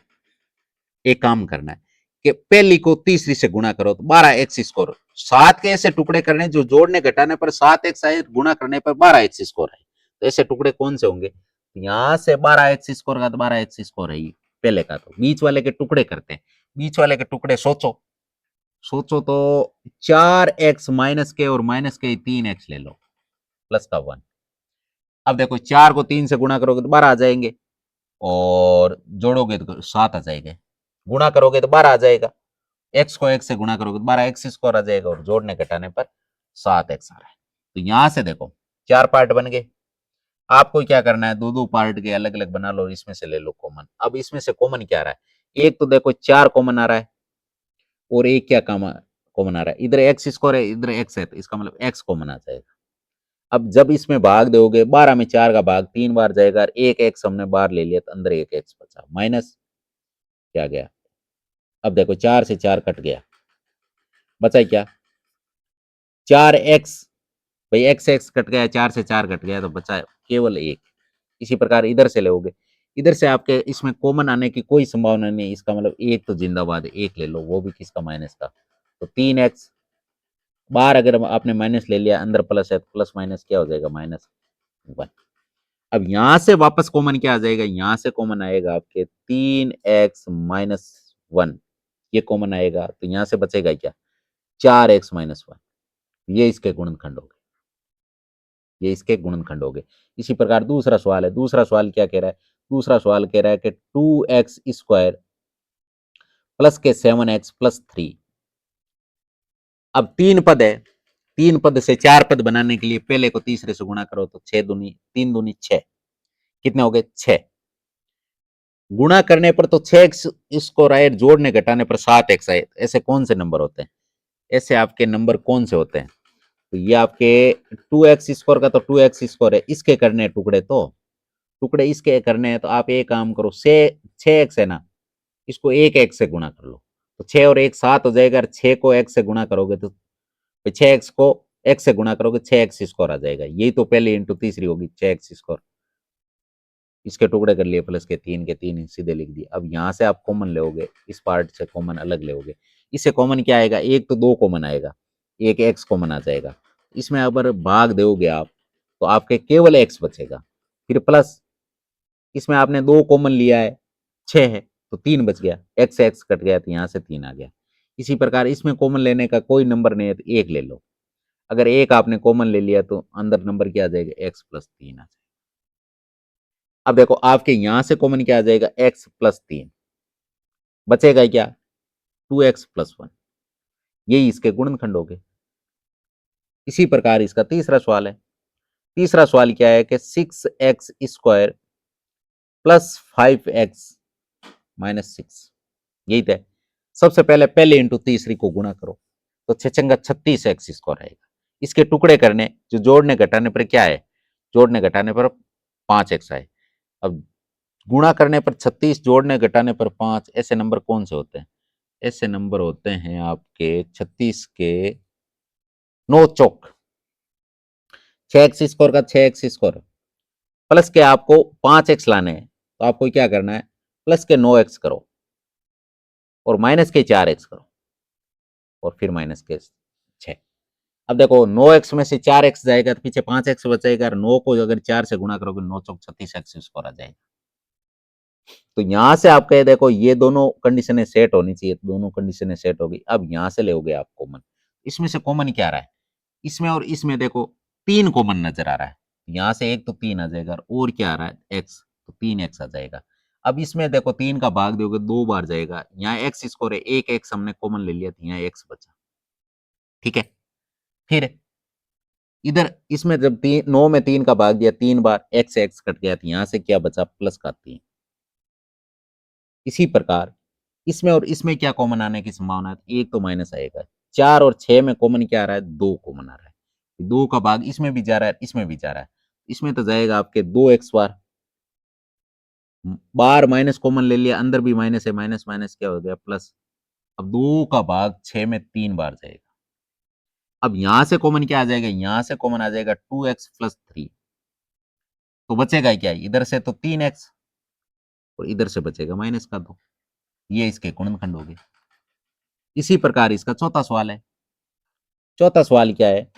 एक काम करना है कि पहली को तीसरी से गुणा करो तो 12x²। 7 के ऐसे टुकड़े करने जो जोड़ने घटाने पर 7x आए, गुणा करने पर 12x² है। तो ऐसे टुकड़े कौन से होंगे, यहां से 12x² का तो 12x² है, पहले का। तो बीच वाले के टुकड़े करते हैं, बीच वाले के टुकड़े सोचो सोचो तो 4x माइनस के और माइनस के 3x ले लो प्लस का 1। अब देखो 4 को 3 से गुणा करोगे तो 12 आ जाएंगे और जोड़ोगे तो 7 आ जाएंगे, गुणा करोगे तो 12 आ जाएगा, x को x से गुणा करोगे तो 12x² आ जाएगा और जोड़ने घटाने पर 7x आ रहा है। तो यहां से देखो 4 पार्ट बन गए। आपको क्या करना है, दो दो पार्ट के अलग अलग बना लो, इसमें से ले लो कॉमन। अब इसमें से कॉमन क्या आ रहा है, एक तो देखो 4 कॉमन आ रहा है और एक क्या कॉमन आ रहा है, इधर x² है इधर x है, तो इसका मतलब x कॉमन आ जाएगा। अब जब इसमें भाग दोगे 12 में 4 का भाग 3 बार जाएगा और एक x हमने बाहर ले लिया तो अंदर एक x बचा, माइनस क्या गया। अब देखो 4 से 4 कट गया, बचा क्या 4x, भाई x कट गया, 4 से 4 कट गया तो बचा केवल 1। इसी प्रकार इधर से लोगे, इधर से आपके इसमें कॉमन आने की कोई संभावना नहीं, इसका मतलब एक तो जिंदाबाद है, एक ले लो, वो भी किसका, माइनस का। तो 3x बाहर अगर आपने माइनस ले लिया, अंदर प्लस है तो प्लस माइनस क्या हो जाएगा, -1। अब यहां से वापस कॉमन क्या आ जाएगा, यहां से कॉमन आएगा आपके 3x-1, ये कॉमन आएगा तो यहां से बचेगा क्या, 4x-1। ये इसके गुणनखंड हो गए, ये इसके गुणनखंड हो गए। इसी प्रकार दूसरा सवाल है, दूसरा सवाल क्या कह रहा है, दूसरा सवाल कह रहा है कि 2x² प्लस के 7x प्लस 3। अब 3 पद है, 3 पद से 4 पद बनाने के लिए पहले को तीसरे से गुणा करो तो 6 दूनी 3 दूनी 6, कितने हो गए 6। गुणा करने पर तो 6x स्क्वायर आए, जोड़ने घटाने पर 7x आए। ऐसे कौन से नंबर होते हैं? ऐसे आपके नंबर कौन से होते हैं? तो ये आपके 2x स्क्वायर का तो 2x स्क्वायर है, इसके करने हैं टुकड़े, तो टुकड़े इसके करने हैं, तो आप एक काम करो, 6x है ना, इसको एक x से गुणा कर लो, तो 6 और 1 7 हो जाएगा, और 6 को x से गुणा करोगे तो 6x को x से गुणा करोगे 6x स्क्वायर आ जाएगा। यही तो पहले इंटू तीसरी होगी 6x स्क्वायर। इसके टुकड़े कर लिए, प्लस के तीन सीधे लिख दिए। अब यहां से आप कॉमन लोगे, इस पार्ट से कॉमन अलग लोगे, इससे कॉमन क्या आएगा? एक तो 2 कॉमन आएगा, एक x कॉमन आ जाएगा। इसमें अगर भाग दोगे आप तो आपके केवल x बचेगा, फिर प्लस इसमें आपने 2 कॉमन लिया है, 6 है तो 3 बच गया, x से x कट गया तो यहां से 3 आ गया। इसी प्रकार इसमें कॉमन लेने का कोई नंबर नहीं है तो 1 ले लो, अगर 1 आपने कॉमन ले लिया तो अंदर नंबर क्या आ जाएगा? x प्लस 3 आ जाएगा। अब देखो आपके यहां से कॉमन क्या आ जाएगा? x प्लस 3 बचेगा क्या? 2x प्लस 1, यही इसके गुणनखंड हो गए। इसी प्रकार इसका तीसरा सवाल है। तीसरा सवाल क्या है कि 6x square plus 5x minus 6, यही तो है। सबसे पहले पहले इंटू तीसरी को गुणा करो तो 6 36x स्क्वायर आएगा। इसके टुकड़े करने, जो जोड़ने घटाने पर क्या है? जोड़ने घटाने पर 5x आए। अब गुणा करने पर 36, जोड़ने घटाने पर 5, ऐसे नंबर कौन से होते हैं? ऐसे नंबर होते हैं आपके 36 के 9 चौक, 6x स्क्वायर का 6x स्क्वायर प्लस के आपको 5x लाने हैं, तो आपको क्या करना है? प्लस के 9x करो और माइनस के 4x करो और फिर माइनस के 6। अब देखो 9x में से 4x जाएगा तो पीछे 5x बचेगा, और 9 को अगर 4 से गुणा करोगे 9 चौक 36x स्क्वायर आ जाएगा। तो यहां से आप कहे देखो ये दोनों कंडीशनें सेट होनी चाहिए, दोनों कंडीशनें सेट होगी। अब यहां से लोगे आप कॉमन, इसमें से कॉमन क्या आ रहा है? इसमें और इसमें देखो 3 कॉमन नजर आ रहा है, यहां से एक तो 3 आ जाएगा, और क्या आ रहा है? x, तो 3x आ जाएगा। अब इसमें देखो 3 का भाग दोगे 2 बार जाएगा, यहाँ x स्क्वायर है, एक x हमने कॉमन ले लिया तो यहाँ x बचा, ठीक है। फिर इधर इसमें जब 9 में 3 का भाग दिया 3 बार, x कट गया तो यहां से क्या बचा? प्लस का 3। इसी प्रकार इसमें और इसमें क्या कॉमन आने की संभावना है? एक तो माइनस आएगा। 4 और 6 में कॉमन क्या आ रहा है? 2 कॉमन आ रहा है। 2 का भाग इसमें भी जा रहा है, इसमें भी जा रहा है, इसमें तो जाएगा आपके 2x बार, बार माइनस कॉमन ले लिया, अंदर भी माइनस है, माइनस माइनस क्या हो गया? प्लस। अब 2 का भाग 6 में 3 बार जाएगा। अब यहां से कॉमन क्या आ जाएगा? यहां से कॉमन आ जाएगा 2x प्लस 3, तो बचेगा क्या? इधर से तो 3x और इधर से बचेगा माइनस का 2। ये इसके गुणनखंड हो गए। इसी प्रकार इसका चौथा सवाल है। चौथा सवाल क्या है?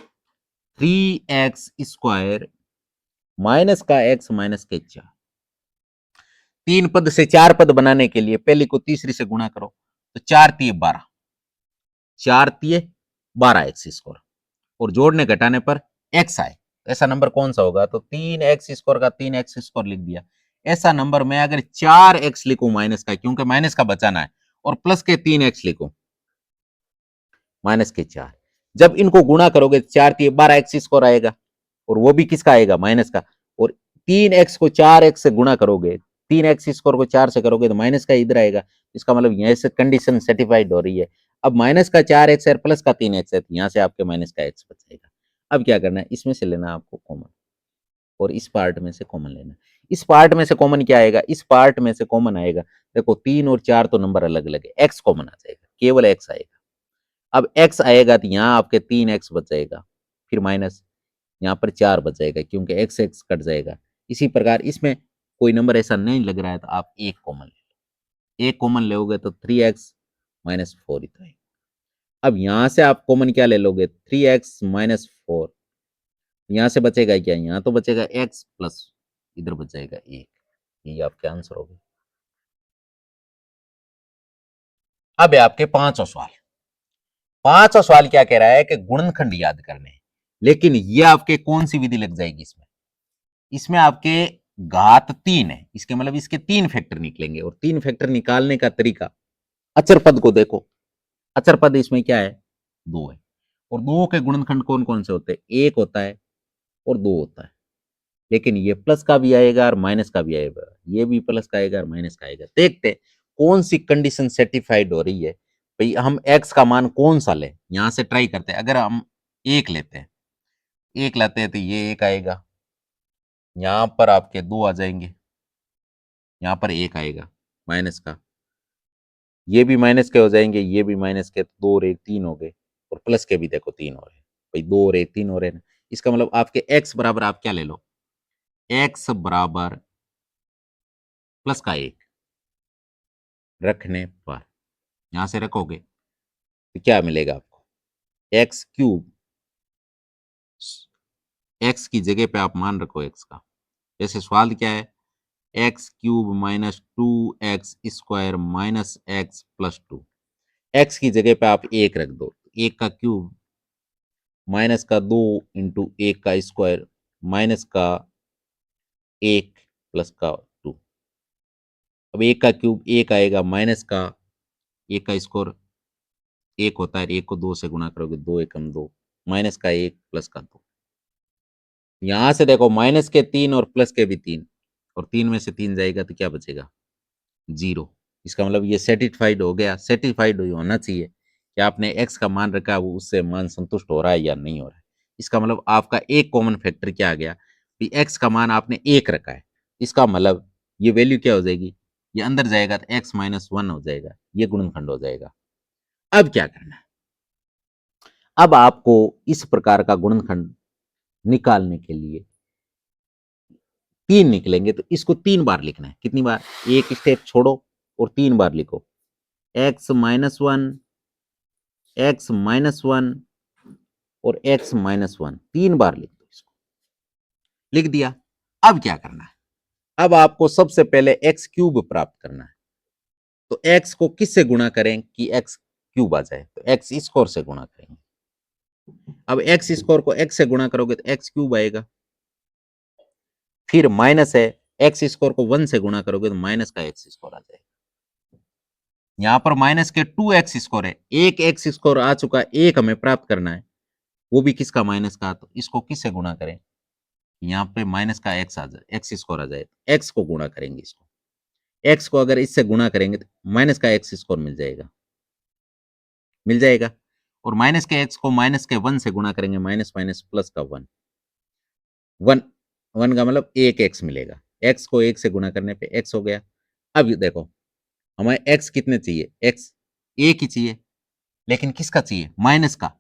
3x स्क्वायर माइनस का x माइनस के 4, 3 पद से 4 पद बनाने के लिए पहली को तीसरी से गुणा करो, तो 4 तिये 12, 4 तिये 12x स्क्वायर, और जोड़ने घटाने पर x आए, ऐसा नंबर कौन सा होगा? तो 3x स्क्वायर का 3x स्क्वायर लिख दिया। ऐसा नंबर मैं अगर 4x लिखूं माइनस का, क्योंकि माइनस का बचाना है, और प्लस के 3x लिखूं माइनस के 4, जब इनको गुणा करोगे 4 तिये 12x स्क्वायर आएगा, और वो भी किसका आएगा? माइनस का। और 3x को 4x से गुणा करोगे, 3x स्क्वायर को 4 से करोगे तो माइनस का इधर आएगा। इसका मतलब यहां से कंडीशन सेटिफाइड हो रही है। अब माइनस का 4x है प्लस का 3x है, तो यहां से आपके माइनस का x बचेगा। अब क्या करना है? इसमें से लेना आपको कॉमन, और इस पार्ट में से कॉमन लेना। इस पार्ट में से कॉमन क्या आएगा? इस पार्ट में से कॉमन आएगा, देखो 3 और 4 तो नंबर अलग अलग है, x कॉमन आ जाएगा, केवल x आएगा। अब x आएगा तो यहाँ आपके 3x बच जाएगा, फिर माइनस यहाँ पर 4 बच जाएगा, क्योंकि x x कट जाएगा। इसी प्रकार इसमें कोई नंबर ऐसा नहीं लग रहा है तो आप एक कॉमन ले लो, एक कॉमन लोगे तो 3x माइनस 4 इतना है। अब यहां से आप कॉमन क्या ले लोगे? 3x माइनस 4, यहां से बचेगा क्या? यहाँ तो बचेगा x प्लस, इधर बच जाएगा 1। यही आपके आंसर हो गए। अब है आपके पांचवा सवाल। पांचवा सवाल क्या कह रहा है कि गुणनखंड याद करने हैं, लेकिन ये आपके कौन सी विधि लग जाएगी इसमें? इसमें आपके घात 3 है, इसके मतलब इसके 3 फैक्टर निकलेंगे, और 3 फैक्टर निकालने का तरीका, अचर पद को देखो, अचर पद इसमें क्या है? 2 है, और 2 के गुणनखंड कौन कौन से होते हैं? 1 होता है और 2 होता है। लेकिन ये प्लस का भी आएगा और माइनस का भी आएगा, ये भी प्लस का आएगा और माइनस का आएगा। देखते हैं कौन सी कंडीशन सेटिफाइड हो रही है। भाई हम x का मान कौन सा लें, यहां से ट्राई करते हैं। अगर हम एक लेते हैं, एक लाते हैं तो ये एक आएगा, यहां पर आपके दो आ जाएंगे, यहां पर एक आएगा माइनस का, ये भी माइनस के हो जाएंगे, ये भी माइनस के, तो दो और एक तीन हो गए, और प्लस के भी देखो तीन हो रहे हैं। भाई दो और एक तीन हो रहे हैं ना, इसका मतलब आपके x बराबर आप क्या ले लो, x बराबर प्लस का एक रखने पर, यहां से रखोगे तो क्या मिलेगा आपको, एक्स क्यूब, एक्स की जगह पे आप मान रखो एक्स का, जैसे सवाल क्या है, x cube minus two x square minus x plus two, x की जगह पे आप एक रख दो, एक का क्यूब माइनस का दो इंटू एक का स्क्वायर माइनस का एक प्लस का टू। अब एक का क्यूब एक आएगा, माइनस का एक का स्क्वायर एक होता है, एक को दो से गुणा करोगे, दो एकम दो, माइनस का एक प्लस का दो। यहां से देखो माइनस के तीन और प्लस के भी तीन, और तीन में से तीन जाएगा तो क्या बचेगा, जीरो। इसका मतलब ये सेटिस्फाइड हो गया, सेटिस्फाइड होना चाहिए कि आपने एक्स का मान रखा है वो उससे मान संतुष्ट हो रहा है या नहीं हो रहा है। इसका मतलब आपका एक कॉमन फैक्टर क्या आ गया कि एक्स का मान आपने एक रखा है, इसका मतलब ये वैल्यू क्या हो जाएगी, ये अंदर जाएगा तो एक्स माइनस वन हो जाएगा, ये गुणनखंड हो जाएगा। अब क्या करना है, अब आपको इस प्रकार का गुणनखंड निकालने के लिए तीन निकलेंगे, तो इसको तीन बार लिखना है। कितनी बार, एक स्टेप छोड़ो और तीन बार लिखो, x minus one, x minus one और एक्स माइनस वन, तीन बार लिख दो इसको। लिख दिया। अब क्या करना है, अब आपको सबसे पहले एक्स क्यूब प्राप्त करना है। तो एक्स को किससे गुणा करें कि एक्स क्यूब आ जाए, तो एक्स स्क्वायर से गुणा करेंगे। अब एक्स स्क्वायर को एक्स से गुणा करोगे तो एक्स क्यूब आएगा, फिर माइनस है, एक्स स्क्वायर को वन से गुणा करोगे तो माइनस का एक्स स्क्वायर आ जाएगा। यहां पर माइनस के टू एक्स स्क्वायर है, एक एक्स स्क्वायर आ चुका है, एक हमें प्राप्त करना है, वो भी किसका, माइनस का। तो इसको किससे गुणा करें, यहाँ पे माइनस का एक्स आ जाए, एक्स स्क्वायर आ जाए, एक्स को गुणा करेंगे इसको, एक्स को अगर इससे गुणा करेंगे तो माइनस का एक्स स्क्वायर मिल जाएगा, मिल जाएगा। और माइनस के एक्स को माइनस के वन से गुणा करेंगे, माइनस माइनस प्लस का वन, वन, वन का मतलब एक एक्स मिलेगा, एक्स को एक से गुणा करने पे एक्स हो गया। अब देखो हमें एक्स कितने चाहिए, एक्स एक ही चाहिए, लेकिन किसका चाहिए, माइनस का।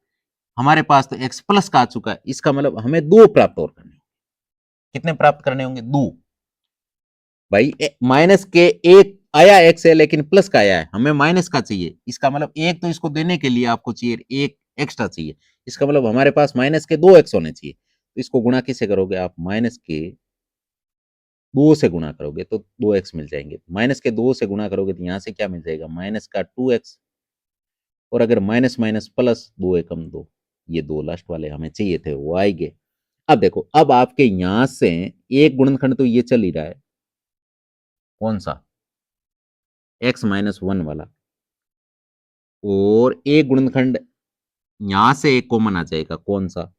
हमारे पास तो एक्स प्लस का आ चुका है, इसका मतलब हमें दो प्राप्त और करने, कितने प्राप्त करने होंगे, दो। भाई माइनस के एक आया एक्स है, लेकिन प्लस का आया है, हमें माइनस का चाहिए, इसका मतलब एक तो इसको देने के लिए आपको चाहिए एक एक्स्ट्रा चाहिए, इसका मतलब हमारे पास माइनस के दो एक्स होने चाहिए। तो इसको गुणा किससे करोगे आप, माइनस के दो से गुणा करोगे तो दो एक्स मिल जाएंगे, माइनस के दो से गुणा करोगे तो यहां से क्या मिल जाएगा, माइनस का टू एक्स, और अगर माइनस माइनस प्लस, दो एकम दो, ये दो लास्ट वाले हमें चाहिए थे वो आएंगे। अब देखो, अब आपके यहां से एक गुणनखंड तो ये चल ही रहा है, कौन सा, एक्स माइनस वन वाला, और एक गुणनखंड यहां से एक कॉमन आ जाएगा, कौन सा,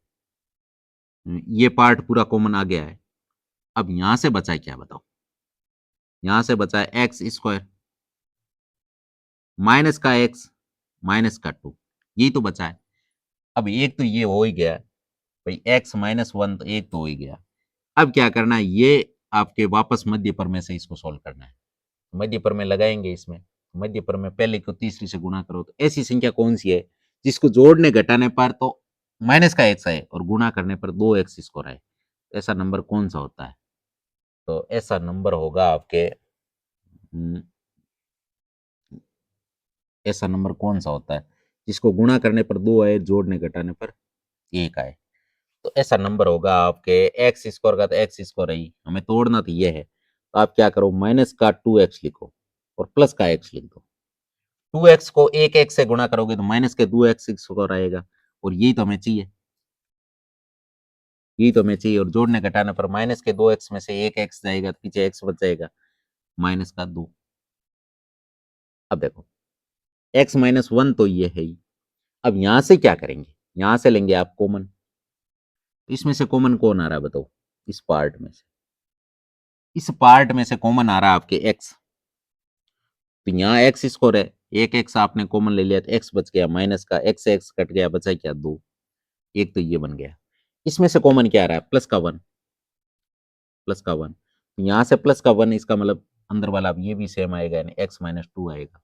ये पार्ट पूरा कॉमन आ गया है। अब यहां से बचा है क्या बताओ, यहां से बचा है एक्स स्क्वायर माइनस का एक्स माइनस का टू, यही तो बचा है। अब एक तो ये हो ही गया भाई, एक्स माइनस वन तो एक तो हो ही गया। अब क्या करना है, ये आपके वापस मध्य पर में से इसको सोल्व करना है, मध्य पर में लगाएंगे इसमें, मध्य पर में पहले को तीसरी से गुणा करो, तो ऐसी संख्या कौन सी है जिसको जोड़ने घटाने पर तो माइनस का एक्स आए और गुणा करने पर दो एक्स स्क्वायर आए, ऐसा नंबर कौन सा होता है, तो ऐसा नंबर होगा आपके, ऐसा नंबर कौन सा होता है जिसको गुणा करने पर दो आए, जोड़ने घटाने पर एक आए, तो ऐसा नंबर होगा आपके एक्स स्क्वायर का, तो एक्स स्क्वायर ही हमें तोड़ना तो ये है, तो आप क्या करो, माइनस का टू एक्स लिखो और प्लस का एक्स लिख दो, टू एक्स को एक एक्स से गुणा करोगे तो माइनस के दो एक्स स्क्वायर आएगा, और यही तो हमें चाहिए, यही तो हमें चाहिए, और जोड़ने घटाने पर माइनस के दो एक्स में से एक एक्स जाएगा तो पीछे एक्स बच जाएगा, माइनस का दो। अब देखो एक्स माइनस वन तो ये है ही, अब यहां से क्या करेंगे, यहां से लेंगे आप कॉमन, इसमें से कॉमन कौन आ रहा है बताओ, इस पार्ट में से, इस पार्ट में से कॉमन आ रहा है आपके एक्स, तो यहाँ एक्स स्क्वायर है, एक एक्स आपने कॉमन ले लिया तो एक्स बच गया माइनस का, एक्स से एक्स कट गया, बचा क्या 2, एक तो ये बन गया। इसमें से कॉमन क्या आ रहा है, प्लस का 1, प्लस का 1, तो यहाँ से प्लस का 1, इसका मतलब अंदर वाला अब ये भी सेम आएगा, यानी एक्स माइनस 2 आएगा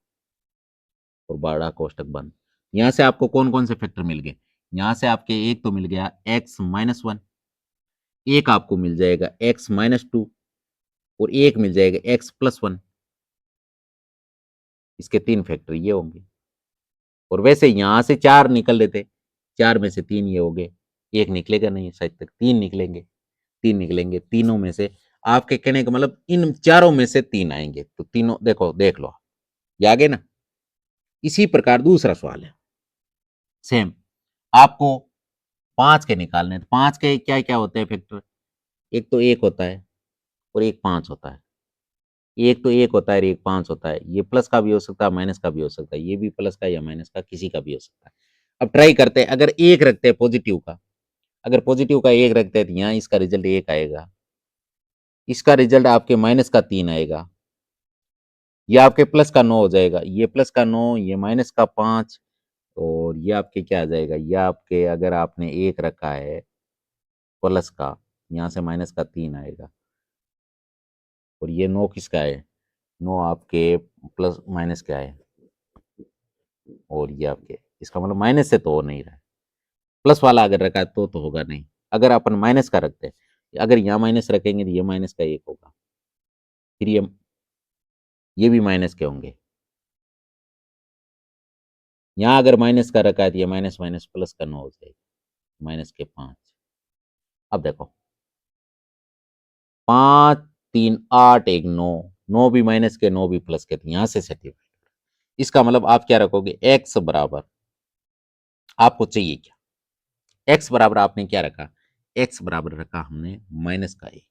और बड़ा कोष्टक बंद। यहाँ से आपको कौन कौन से फैक्टर मिल गए, यहाँ से आपके एक तो मिल गया एक्स माइनस 1, एक आपको मिल जाएगा एक्स माइनस 2 और एक मिल जाएगा एक्स प्लस 1, इसके 3 फैक्टर ये होंगे। और वैसे यहां से 4 निकल रहे थे, 4 में से 3 ये हो गए, एक निकलेगा नहीं शायद तक, 3 निकलेंगे, 3 निकलेंगे, तीनों में से आपके कहने का मतलब इन चारों में से 3 आएंगे, तो तीनों देखो देख लो, ये आ गए ना। इसी प्रकार दूसरा सवाल है सेम, आपको 5 के निकालने, तो 5 के क्या क्या होते हैं फैक्टर, एक तो 1 होता है और एक 5 होता है, एक तो 1 होता है और एक 5 होता है, ये प्लस का भी हो सकता है माइनस का भी हो सकता है, ये भी प्लस का या माइनस का किसी का भी हो सकता है। अब ट्राई करते हैं, अगर एक रखते हैं पॉजिटिव का, अगर पॉजिटिव का एक रखते हैं तो यहाँ इसका रिजल्ट 1 आएगा, इसका रिजल्ट आपके माइनस का 3 आएगा, ये आपके प्लस का 9 हो जाएगा, ये प्लस का 9, ये माइनस का 5, और ये आपके क्या आ जाएगा, ये आपके अगर आपने एक रखा है प्लस का, यहाँ से माइनस का 3 आएगा, और ये 9 किसका है, 9 आपके प्लस माइनस का है, और ये आपके, इसका मतलब माइनस से तो हो नहीं रहा है, प्लस वाला अगर रखा है तो होगा नहीं, अगर अपन माइनस का रखते हैं, अगर यहाँ माइनस रखेंगे तो ये माइनस का 1 होगा, फिर ये भी माइनस के होंगे, यहाँ अगर माइनस का रखा है तो ये माइनस माइनस प्लस का 9 हो जाएगा, माइनस के 5। अब देखो 5 3 8 1 9, 9 भी माइनस के 9 भी प्लस के, तो यहाँ से सेटिव, इसका मतलब आप क्या रखोगे, एक्स बराबर, आपको चाहिए क्या, एक्स बराबर आपने क्या रखा, एक्स बराबर रखा हमने माइनस का 1,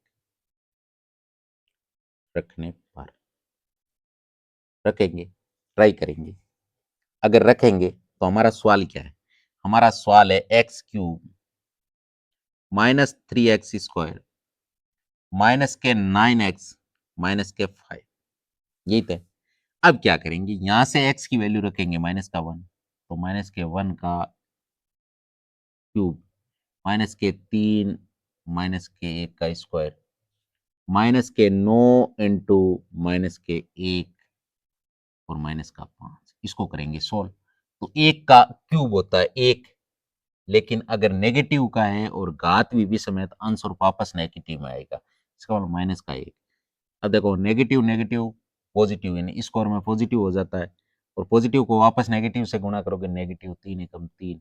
रखने पर रखेंगे, ट्राई करेंगे, अगर रखेंगे तो हमारा सवाल क्या है, हमारा सवाल है x cube minus 3x² minus के 9x माइनस के 5, यही तो है। अब क्या करेंगे, यहां से x की वैल्यू रखेंगे माइनस का 1, तो माइनस के 1 का क्यूब, माइनस के 3 माइनस के 1 का स्क्वायर, माइनस के 9 इंटू माइनस के 1 और माइनस का 5, इसको करेंगे सोल्व। तो एक का क्यूब होता है 1, लेकिन अगर नेगेटिव का है और घात भी समेत अंश और वापस नेगेटिव में आएगा, इसका मतलब माइनस का 1। अब देखो नेगेटिव नेगेटिव पॉजिटिव, यानी स्कोर में पॉजिटिव हो जाता है, और पॉजिटिव को वापस नेगेटिव से गुणा करोगे, नेगेटिव 3 एकम 3,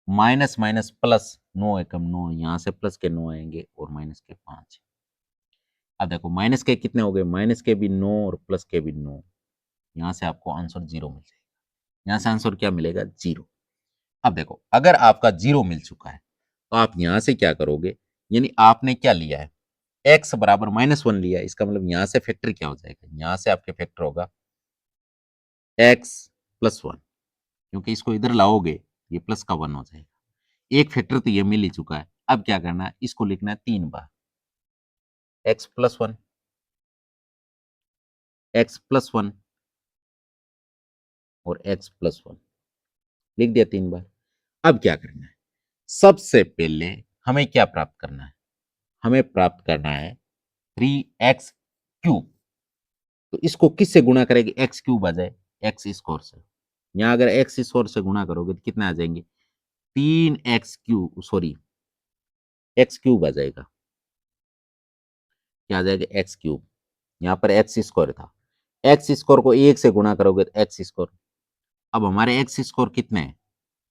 माइनस माइनस प्लस 9 एकम 9, यहाँ से प्लस के 9 आएंगे और माइनस के 5। अब देखो माइनस के कितने हो गए, माइनस के भी 9 और प्लस के भी 9, यहाँ से आपको आंसर 0 मिल जाएगा, यहाँ से आंसर क्या मिलेगा, 0। अब देखो अगर आपका 0 मिल चुका है तो आप यहां से क्या करोगे, यानी आपने क्या लिया है, x बराबर -1 लिया है, इसका मतलब यहां से फैक्टर क्या हो जाएगा, यहां से आपके फैक्टर होगा x प्लस 1, क्योंकि इसको इधर लाओगे ये प्लस का 1 हो जाएगा, एक फैक्टर तो ये मिल ही चुका है। अब क्या करना है, इसको लिखना है 3 बार, x प्लस 1, x प्लस 1 और x प्लस 1, लिख दिया 3 बार। अब क्या करना है, सबसे पहले हमें क्या प्राप्त करना है, हमें प्राप्त करना है 3x क्यूब, तो इसको किससे गुणा करेंगे, एक्स क्यूब आ जाए, एक्स स्क्वायर से, यहाँ अगर एक्स स्क्वायर से गुणा करोगे तो कितना आ जाएंगे, 3x cube, sorry x cube आ जाएगा, क्या आ जाएगा, एक्स क्यूब, यहाँ पर एक्स स्क्वायर था, एक्स स्क्वायर को 1 से गुणा करोगे तो एक्स स्क्वायर, अब हमारे एक्स स्क्वायर कितने हैं,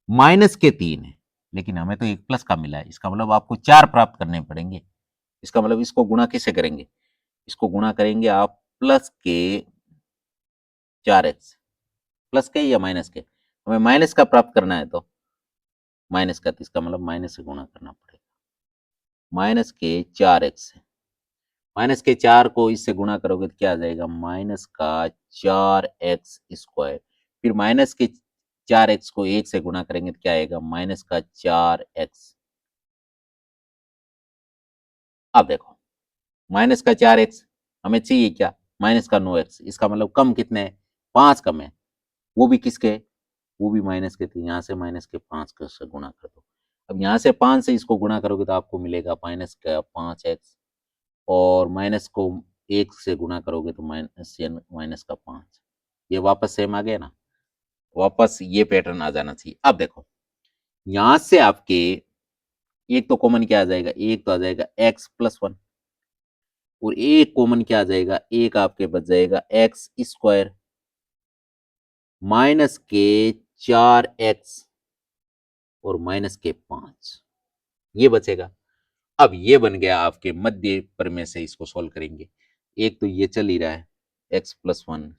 माइनस के 3 है, लेकिन हमें तो एक प्लस का मिला है, इसका मतलब आपको 4 प्राप्त करने पड़ेंगे, इसका मतलब इसको गुणा कैसे करेंगे, इसको गुणा करेंगे आप प्लस के 4x, प्लस के या माइनस के, हमें माइनस का प्राप्त करना है तो माइनस का, तो इसका मतलब माइनस से गुणा करना पड़ेगा, माइनस के 4x है, माइनस के 4 को इससे गुणा करोगे तो क्या आ जाएगा, माइनस का 4x², फिर माइनस के 4x को 1 से गुणा करेंगे तो क्या आएगा, माइनस का 4x, अब देखो माइनस का 4x हमें चाहिए क्या, माइनस का 9x, इसका मतलब कम कितने हैं, 5 कम है, वो भी किसके, वो भी माइनस के थे, यहाँ से माइनस के 5 से गुणा कर दो। अब यहाँ से 5 से इसको गुणा करोगे तो आपको मिलेगा माइनस का 5x, और माइनस को 1 से गुणा करोगे तो माइनस का 5, ये वापस सेम आ गया ना, वापस ये पैटर्न आ जाना चाहिए। अब देखो यहां से आपके एक तो कॉमन क्या आ जाएगा, एक तो आ जाएगा x प्लस 1, और एक कॉमन क्या आ जाएगा, एक आपके बच जाएगा एक्स स्क्वायर माइनस के 4x और माइनस के 5, ये बचेगा। अब ये बन गया आपके मध्य प्रमेय से, इसको सॉल्व करेंगे। एक तो ये चल ही रहा है x प्लस 1,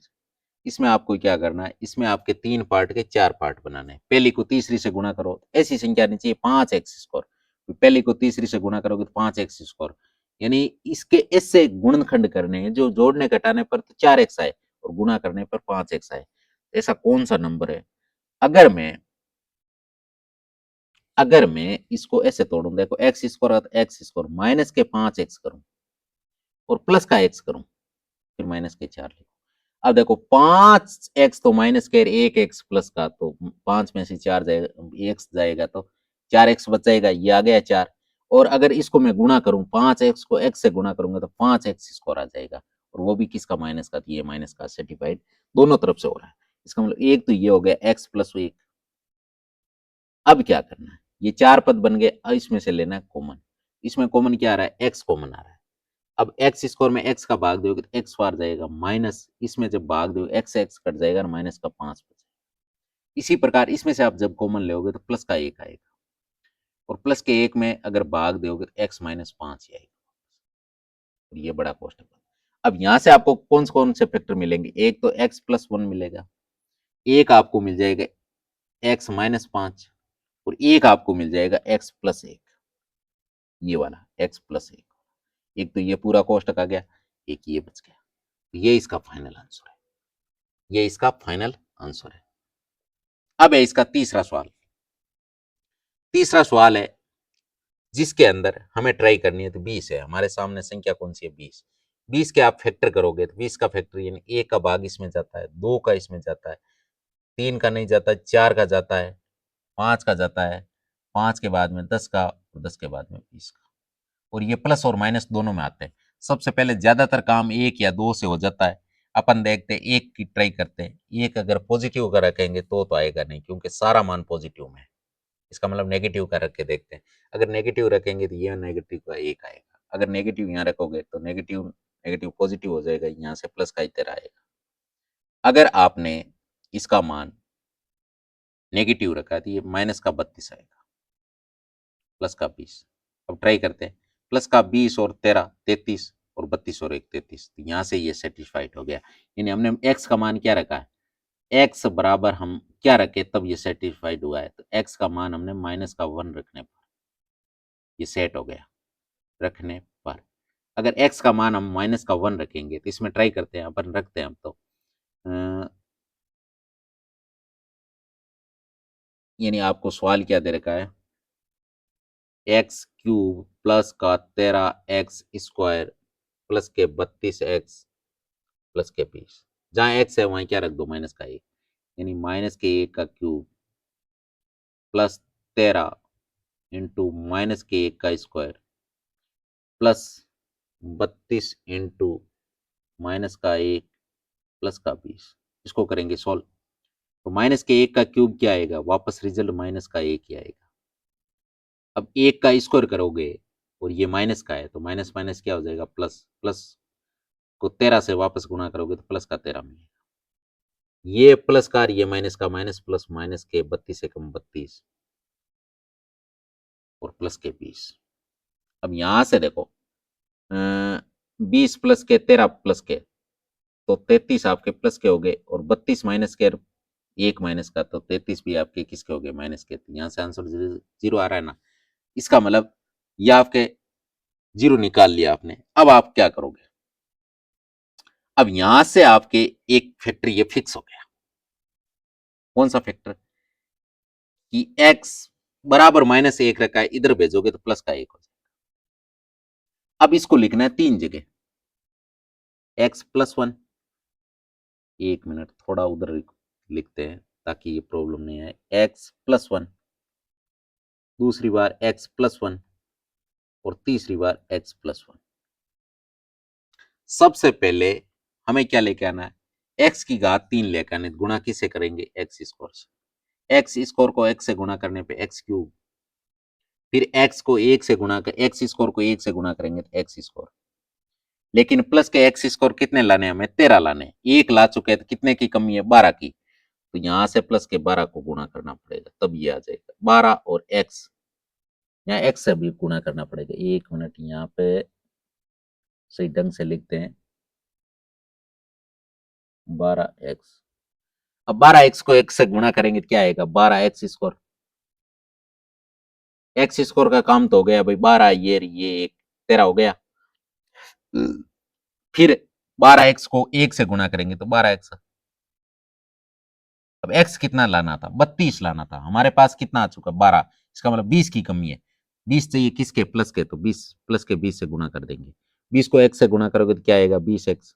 इसमें आपको क्या करना है, इसमें आपके 3 पार्ट के 4 पार्ट बनाने हैं। पहली को तीसरी से गुणा करो, ऐसी संख्या आनी चाहिए 5x स्क्वायर, पहली को तीसरी से गुणा करोगे तो 5x स्क्वायर, यानी इसके इससे गुणनखंड करने हैं, जो जोड़ने घटाने पर तो 4x आए और गुणा करने पर 5x आए। ऐसा कौन सा नंबर है, अगर मैं इसको ऐसे तोड़ूं, देखो x square x square minus के 5x करूं और प्लस का x करूं, फिर माइनस के 4 लिखो। अब देखो 5x तो माइनस के, एक एक्स प्लस का, तो 5 में से 4 जाएगा, एक्स जाएगा तो 4x बच जाएगा, ये आ गया 4। और अगर इसको मैं गुणा करूं, 5x को x से गुणा करूंगा तो 5x स्क्वायर आ जाएगा, और वो भी किसका, माइनस का, तो ये माइनस का सर्टिफाइड दोनों तरफ से हो रहा है। इसका मतलब एक तो ये हो गया x प्लस 1। अब क्या करना है, ये 4 पद बन गए, अब इसमें से लेना है कॉमन, इसमें कॉमन क्या आ रहा है, x कॉमन आ रहा है। अब एक्स स्क्वायर में एक्स का भाग दोगे तो एक्स बार जाएगा, माइनस इसमें जब भाग दोगे एक्स एक्स कट जाएगा और माइनस का 5 बचेगा। इसी प्रकार इसमें से आप जब कॉमन लोगे तो प्लस का 1 आएगा, और प्लस के 1 में अगर भाग दोगे तो एक्स माइनस 5 ही आएगा, और ये बड़ा कॉस्ट है। अब यहां से आपको कौन से फैक्टर मिलेंगे, एक तो एक्स प्लस 1 मिलेगा, एक आपको मिल जाएगा एक्स माइनस 5, और एक आपको मिल जाएगा एक्स प्लस 1, ये वाला एक्स प्लस 1। एक तो ये पूरा कॉस्ट का गया, एक ये बच गया, ये इसका फाइनल आंसर है, ये इसका फाइनल आंसर है। अब है इसका तीसरा सवाल। तीसरा सवाल है जिसके अंदर हमें ट्राई करनी है, तो 20 है हमारे सामने, संख्या कौन सी है, 20। 20 के आप फैक्टर करोगे तो 20 का फैक्टर यानी 1 का भाग इसमें जाता है, 2 का इसमें जाता है, 3 का नहीं जाता, 4 का जाता है, 5 का जाता है, 5 के बाद में 10 का, और 10 के बाद में 20 का, और ये प्लस और माइनस दोनों में आते हैं। सबसे पहले ज्यादातर काम 1 या 2 से हो जाता है, अपन देखते हैं 1 की ट्राई करते हैं। 1 अगर पॉजिटिव का रखेंगे तो आएगा नहीं, क्योंकि सारा मान पॉजिटिव में है, इसका मतलब नेगेटिव का रख के देखते हैं। अगर नेगेटिव रखेंगे तो ये नेगेटिव का 1 आएगा, अगर नेगेटिव यहाँ रखोगे तो नेगेटिव नेगेटिव पॉजिटिव हो जाएगा, यहाँ से प्लस का इधर आएगा। अगर आपने इसका मान नेगेटिव रखा है तो ये माइनस का 32 आएगा, प्लस का 20। अब ट्राई करते हैं, प्लस का 20 और 13 33, और 32 और 1 33, तो यहाँ से ये सेटिस्फाइड हो गया। यानी हमने एक्स का मान क्या रखा है, एक्स बराबर हम क्या रखे तब ये सेटिस्फाइड हुआ है, तो एक्स का मान हमने माइनस का 1 रखने पर ये सेट हो गया, रखने पर। अगर x का मान हम माइनस का 1 रखेंगे तो इसमें ट्राई करते हैं, अपन रखते हैं हम तो यानी आपको सवाल क्या दे रखा है, एक्स क्यूब प्लस का 13x स्क्वायर प्लस के 32x प्लस के 20, जहां x है वहीं क्या रख दो, माइनस का 1, यानी माइनस के 1 का क्यूब प्लस 13 इंटू माइनस के 1 का स्क्वायर प्लस 32 इंटू माइनस का 1 प्लस का 20, इसको करेंगे सॉल्व। तो माइनस के 1 का क्यूब क्या आएगा, वापस रिजल्ट माइनस का 1 ही आएगा। अब 1 का स्क्वायर करोगे और ये माइनस का है, तो माइनस माइनस क्या हो जाएगा, प्लस, प्लस को 13 से वापस गुणा करोगे तो प्लस का 13 मिलेगा, ये प्लस का ये माइनस का माइनस, प्लस माइनस के 32 से कम 32 और प्लस के 20। अब यहां से देखो 20 प्लस के 13 प्लस के, तो 33 आपके प्लस के हो गए, और 32 माइनस के 1 माइनस का, तो 33 भी आपके किसके हो गए, माइनस के। तो यहाँ से आंसर जीरो आ रहा है ना, इसका मतलब ये आपके जीरो निकाल लिया आपने। अब आप क्या करोगे, अब यहां से आपके एक फैक्टर ये फिक्स हो गया, कौन सा फैक्टर, कि x बराबर -1 रखा है, इधर भेजोगे तो प्लस का 1 हो जाएगा। अब इसको लिखना है 3 जगह, x+1, 1 मिनट थोड़ा उधर लिखते हैं ताकि ये प्रॉब्लम नहीं आए, x+1, दूसरी बार x+1 और तीसरी बार x+1। सबसे पहले हमें क्या लेके आना है, x की घात 3 लेकर आने, गुणा किससे करेंगे, x स्क्वायर से। x स्क्वायर को x से गुणा करने पे x क्यूब, फिर x को 1 से गुणा कर, x स्क्वायर को 1 से गुणा करेंगे तो x स्क्वायर, लेकिन प्लस के x स्क्वायर कितने लाने, हमें 13 लाने, एक ला चुके हैं तो कितने की कमी है, 12 की, तो यहां से प्लस के 12 को गुणा करना पड़ेगा, तब ये आ जाएगा 12 और x, यहाँ x से भी गुणा करना पड़ेगा। 1 मिनट यहाँ पे सही ढंग से लिखते हैं, 12x, अब 12x को x से गुणा करेंगे तो क्या आएगा, 12x स्क्वायर, x स्क्वायर का काम तो हो गया भाई, 12 ये एक 13 हो गया, फिर 12x को 1 से गुणा करेंगे तो 12x, अब x कितना लाना था, 32 लाना था, हमारे पास कितना आ चुका, 12, इसका मतलब 20 की कमी है, 20 चाहिए किसके, प्लस के, तो 20 प्लस के 20 से गुणा कर देंगे, 20 को x से गुणा करोगे तो क्या आएगा, 20x,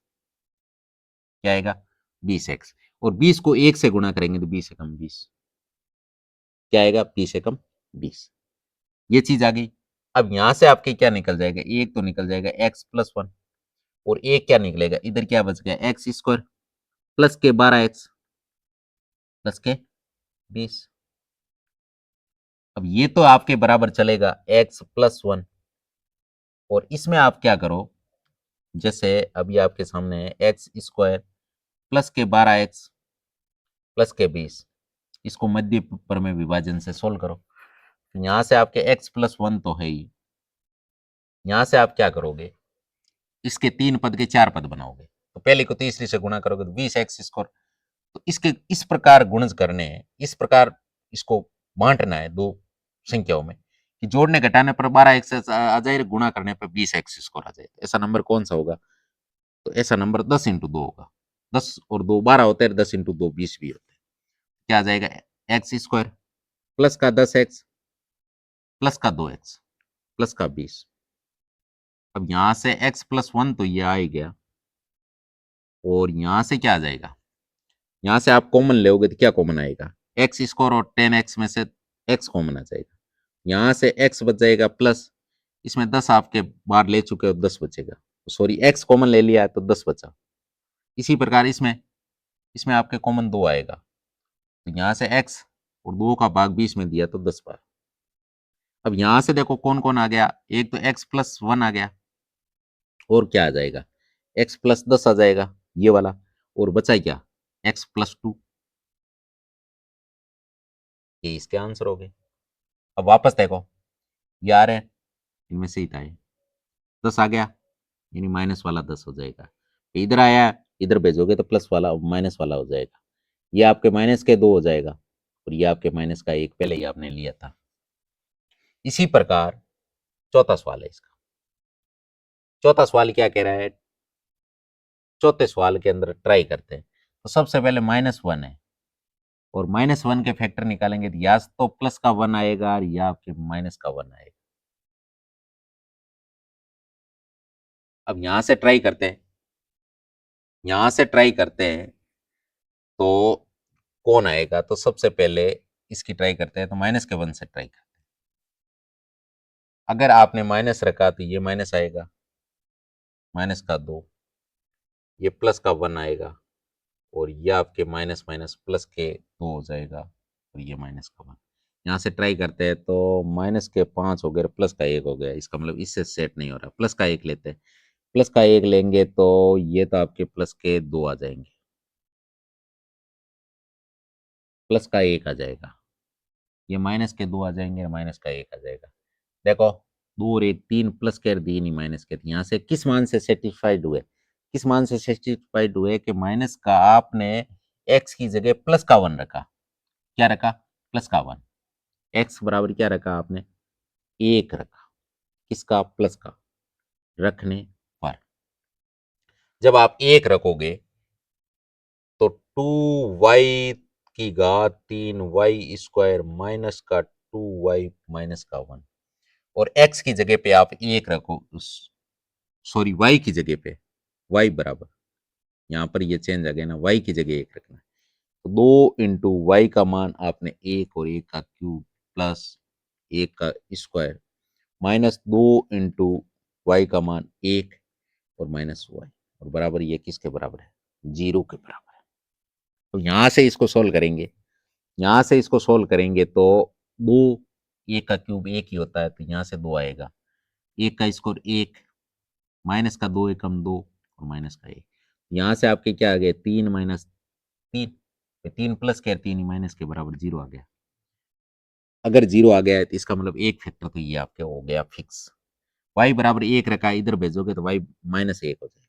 क्या आएगा 20x, और 20 को 1 से गुणा करेंगे तो 20 से कम 20, क्या आएगा 20 से कम 20, ये चीज आ गई। अब यहां से आपके क्या निकल जाएगा, एक तो निकल जाएगा x+1, और एक क्या निकलेगा, इधर क्या बच गया, एक्स स्क्वायर प्लस के 12x प्लस के 20, अब ये तो आपके बराबर चलेगा x+1, और इसमें आप क्या करो, जैसे अभी आपके सामने है एक्स स्क्वायर प्लस के 12x प्लस के 20, इसको मध्य पर में विभाजन से सोल्व करो, यहां से आपके x+1 तो है ही, यहां से आप क्या करोगे, इसके 3 पद के 4 पद बनाओगे, तो पहले को तीसरी से गुणा करोगे तो 20x स्क्वायर, तो इसके इस प्रकार गुणज करने हैं, इस प्रकार इसको बांटना है दो संख्याओं में कि जोड़ने घटाने पर 12x आ जाए, गुणा करने पर 20x स्क्वायर आ जाए, ऐसा नंबर कौन सा होगा, तो ऐसा नंबर 10×2 होगा, 10 और 2 12 होते हैं, 10×2 20 भी होते हैं, क्या आ जाएगा, एक्स स्क्वायर प्लस का 10x प्लस का 2x प्लस का 20, अब यहां से x+1 तो ये आ ही गया, और यहां से क्या आ जाएगा, यहां से आप कॉमन लोगे तो क्या कॉमन आएगा, एक्स स्क्वायर और 10x में से x कॉमन आ जाएगा, यहां से x बच जाएगा प्लस, इसमें 10 आपके बाहर ले चुके हो, 10 बचेगा, सॉरी x कॉमन ले लिया है तो 10 बचा, इसी प्रकार इसमें इसमें आपके कॉमन 2 आएगा, तो यहां से x और 2 का भाग 20 में दिया तो 10 बार, अब यहां से देखो कौन कौन आ गया, एक तो x+1 आ गया, और क्या आ जाएगा, x+10 आ जाएगा ये वाला, और बचा क्या, x+2, ये इसके आंसर हो गए। अब वापस देखो, ये आ रहे हैं, इनमें से ही था ये, 10 आ गया, यानी माइनस वाला 10 हो जाएगा, इधर आया, इधर भेजोगे तो प्लस वाला माइनस वाला हो जाएगा, ये आपके माइनस के 2 हो जाएगा, और ये आपके माइनस का 1 पहले ही आपने लिया था। इसी प्रकार चौथा सवाल है इसका, चौथा सवाल क्या कह रहा है, चौथे सवाल के अंदर ट्राई करते हैं, तो सबसे पहले -1 है, और -1 के फैक्टर निकालेंगे तो या तो प्लस का 1 आएगा या आपके माइनस का 1 आएगा। अब यहां से ट्राई करते हैं, यहां से ट्राई करते हैं तो कौन आएगा, तो सबसे पहले इसकी ट्राई करते हैं, तो माइनस के 1 से ट्राई करते हैं, अगर आपने माइनस रखा तो ये माइनस आएगा, माइनस का 2, ये प्लस का 1 आएगा, और ये आपके माइनस माइनस प्लस के 2 हो जाएगा, और ये माइनस का 1, यहाँ से ट्राई करते हैं तो माइनस के 5 हो गए, प्लस का 1 हो गया, इसका मतलब इससे सेट नहीं हो रहा, प्लस का 1 लेते हैं, प्लस का 1 लेंगे तो ये तो आपके प्लस के 2 आ जाएंगे, प्लस का 1 आ जाएगा, ये माइनस के 2 आ जाएंगे, माइनस का 1 आ जाएगा, देखो 2 और 1 3, प्लस के 3 ही माइनस के, यहाँ से किस मान से सेटिस्फाइड हुए, किस मान से सेटिस्फाइड हुए कि माइनस का आपने एक्स की जगह प्लस का 1 रखा, क्या रखा, प्लस का 1, एक्स बराबर क्या रखा आपने, 1 रखा, किसका, प्लस का, रखने पर जब आप 1 रखोगे तो 2y की घात 3y² माइनस का 2y माइनस का 1, और x की जगह पे आप 1 रखो, सॉरी y की जगह पे y बराबर, यहाँ पर ये चेंज आ गया ना, y की जगह 1 रखना है। तो 2 इंटू वाई का मान आपने 1 और 1 का क्यूब प्लस 1 का स्क्वायर माइनस 2 इंटू वाई का मान 1 और माइनस वाई, और बराबर ये किसके बराबर है? 0 के बराबर है। तो यहां से इसको सोल्व करेंगे, यहां से इसको सोल्व करेंगे तो 2, 1 का क्यूब 1 ही होता है, तो यहां से 2 आएगा, 1 का स्क्वायर 1, माइनस का 2 एकम 2 और माइनस का 1। यहां से आपके क्या आ गए? 3 माइनस 3, 3 प्लस के 3 माइनस के बराबर 0 आ गया। अगर 0 आ गया है तो इसका मतलब एक फैक्टर तो ये आपके हो गया फिक्स। y बराबर 1 रखा है, इधर भेजोगे तो y माइनस 1 हो जाएगा।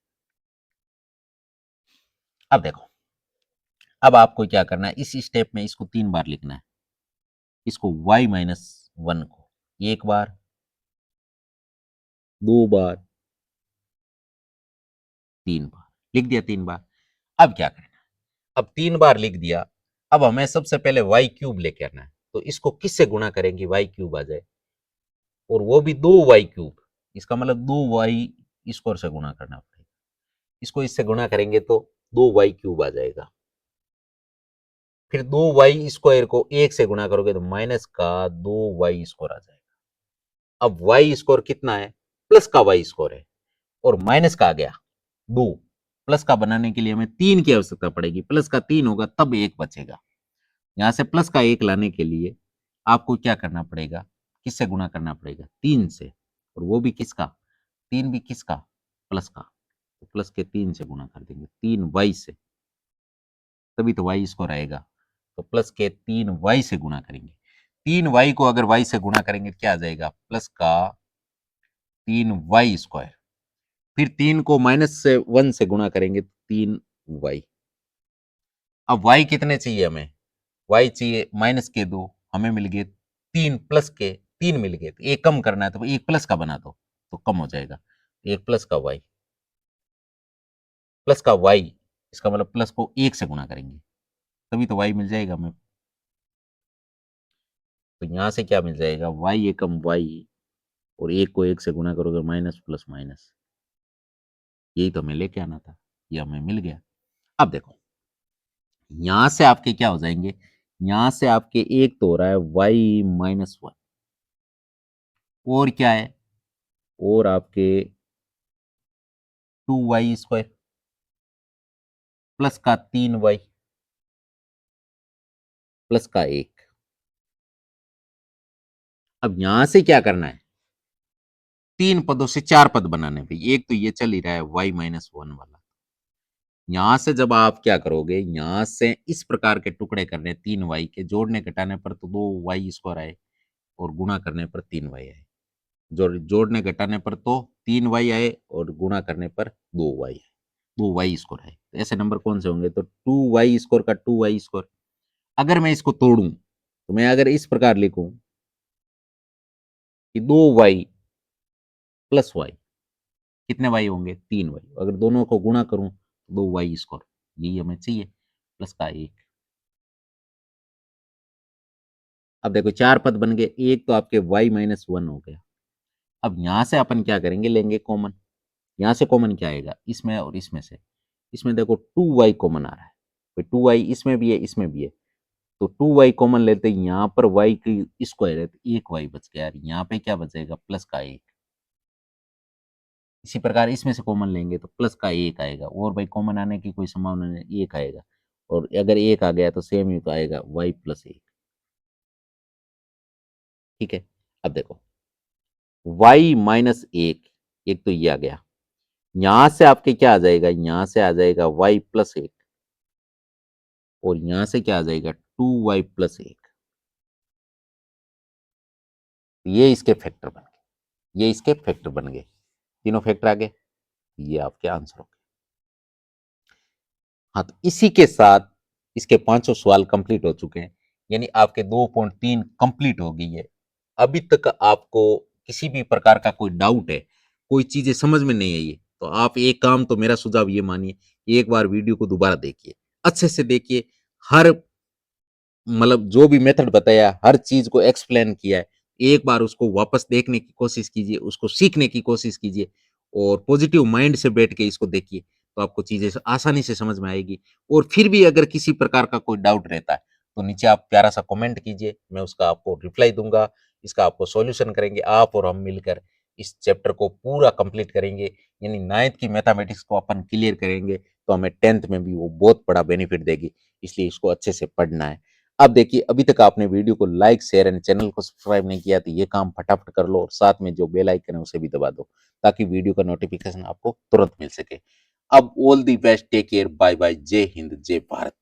अब देखो, अब आपको क्या करना है, इस स्टेप में इसको 3 बार लिखना है, इसको y माइनस 1 को 1 बार, 2 बार, 3 बार लिख दिया, 3 बार। अब क्या करना है, अब 3 बार लिख दिया, अब हमें सबसे पहले y क्यूब लेके आना है, तो इसको किससे गुणा करेंगे y क्यूब आ जाए, और वो भी 2y क्यूब, इसका मतलब 2y स्क्वायर से गुणा करना पड़ेगा। इसको इससे गुणा करेंगे तो 2y क्यूब आ जाएगा, फिर 2y स्क्वायर को 1 से गुणा करोगे तो माइनस का 2y स्क्वायर आ जाएगा। अब y स्क्वायर कितना है? प्लस का y स्क्वायर है, और माइनस का आ गया 2, प्लस का बनाने के लिए हमें 3 की आवश्यकता पड़ेगी, प्लस का 3 होगा तब 1 बचेगा। यहां से प्लस का 1 लाने के लिए आपको क्या करना पड़ेगा, किससे गुणा करना पड़ेगा? 3 से, और वो भी किसका? 3 भी किसका? प्लस का, तो प्लस के 3 से गुणा कर देंगे, 3y से, तभी तो y स्क्वायर आएगा। तो प्लस के 3y से गुणा करेंगे, 3y को अगर y से गुणा करेंगे क्या आ जाएगा? प्लस का 3y स्क्वायर, फिर 3 को माइनस से 1 से गुणा करेंगे 3y। अब y कितने चाहिए हमें? y चाहिए माइनस के 2, हमें मिल गए 3, प्लस के 3 मिल गए, तो एक कम करना है तो एक प्लस का बना दो तो कम हो जाएगा, एक प्लस का y, प्लस का y, इसका मतलब प्लस को 1 से गुणा करेंगे तभी तो y मिल जाएगा हमें। तो यहां से क्या मिल जाएगा? y एकम y, और 1 को 1 से गुणा करोगे माइनस प्लस माइनस, यही तो हमें लेके आना था, ये हमें मिल गया। अब देखो, यहां से आपके क्या हो जाएंगे, यहां से आपके एक तो हो रहा है y माइनस 1, और क्या है, और आपके 2y स्क्वायर प्लस का 3y प्लस का 1। अब यहां से क्या करना है, 3 पदों से 4 पद बनाने पे, एक तो ये चल ही रहा है y माइनस 1 वाला। यहां से जब आप क्या करोगे, यहां से इस प्रकार के टुकड़े करने 3y के, जोड़ने घटाने पर तो 2y स्क्वायर आए, और गुणा करने पर 3y आए, जोड़ने घटाने पर तो 3y आए, और गुणा करने पर 2y आए, 2y स्क्वायर है। तो ऐसे नंबर कौन से होंगे? तो 2y स्क्वायर का 2y स्क्वायर। अगर मैं इसको तोड़ूं तो मैं अगर इस प्रकार लिखूं कि 2y प्लस वाई, कितने वाई होंगे? 3y। अगर दोनों को गुणा करूं तो 2y स्क्वायर, यही हमें चाहिए, प्लस का 1। अब देखो 4 पद बन गए, एक तो आपके y माइनस 1 हो गया। अब यहां से अपन क्या करेंगे, लेंगे कॉमन। यहां से कॉमन क्या आएगा? इसमें और इसमें से, इसमें देखो 2y कॉमन आ रहा है, तो 2y इसमें भी है इसमें भी है, तो 2y कॉमन लेते हैं, यहाँ पर y की स्क्वायर है तो एक y बच गया यार, यहाँ पे क्या बचेगा? प्लस का 1। इसी प्रकार इसमें से कॉमन लेंगे तो प्लस का 1 आएगा, और भाई कॉमन आने की कोई संभावना नहीं, 1 आएगा, और अगर 1 आ गया तो सेम ही तो आएगा y प्लस 1। ठीक है, अब देखो y माइनस 1, एक तो ये आ गया, यहां से आपके क्या आ जाएगा, यहां से आ जाएगा y प्लस 1, और यहां से क्या आ जाएगा? 2y plus 1। ये इसके फैक्टर बन गए, ये इसके फैक्टर बन गए, तीनों फैक्टर आ गए, ये आपके आंसर हो गए। हाँ, तो इसी के साथ इसके पांचों सवाल कंप्लीट हो चुके हैं, यानी आपके 2.3 कंप्लीट हो गई है। अभी तक आपको किसी भी प्रकार का कोई डाउट है, कोई चीजें समझ में नहीं आई है, तो आप एक काम, तो मेरा सुझाव ये मानिए, एक बार वीडियो को दोबारा देखिए, अच्छे से देखिए, हर मतलब जो भी मेथड बताया, हर चीज को एक्सप्लेन किया है, एक बार उसको वापस देखने की कोशिश कीजिए, उसको सीखने की कोशिश कीजिए, और पॉजिटिव माइंड से बैठ के इसको देखिए, तो आपको चीजें आसानी से समझ में आएगी। और फिर भी अगर किसी प्रकार का कोई डाउट रहता है तो नीचे आप प्यारा सा कमेंट कीजिए, मैं उसका आपको रिप्लाई दूंगा। इसका आपको सॉल्यूशन करेंगे, आप और हम मिलकर इस चैप्टर को पूरा कंप्लीट करेंगे। यानी 9th की मैथमेटिक्स को अपन क्लियर करेंगे तो हमें 10th में भी वो बहुत बड़ा बेनिफिट देगी। इसलिए इसको अच्छे से पढ़ना है। अब देखिए, अभी तक आपने वीडियो को लाइक शेयर एंड चैनल को सब्सक्राइब नहीं किया तो ये काम फटाफट कर लो, और साथ में जो बेल आइकन है उसे भी दबा दो, ताकि वीडियो का नोटिफिकेशन आपको तुरंत मिल सके। अब all the best, take care, bye bye, जय हिंद, जय भारत।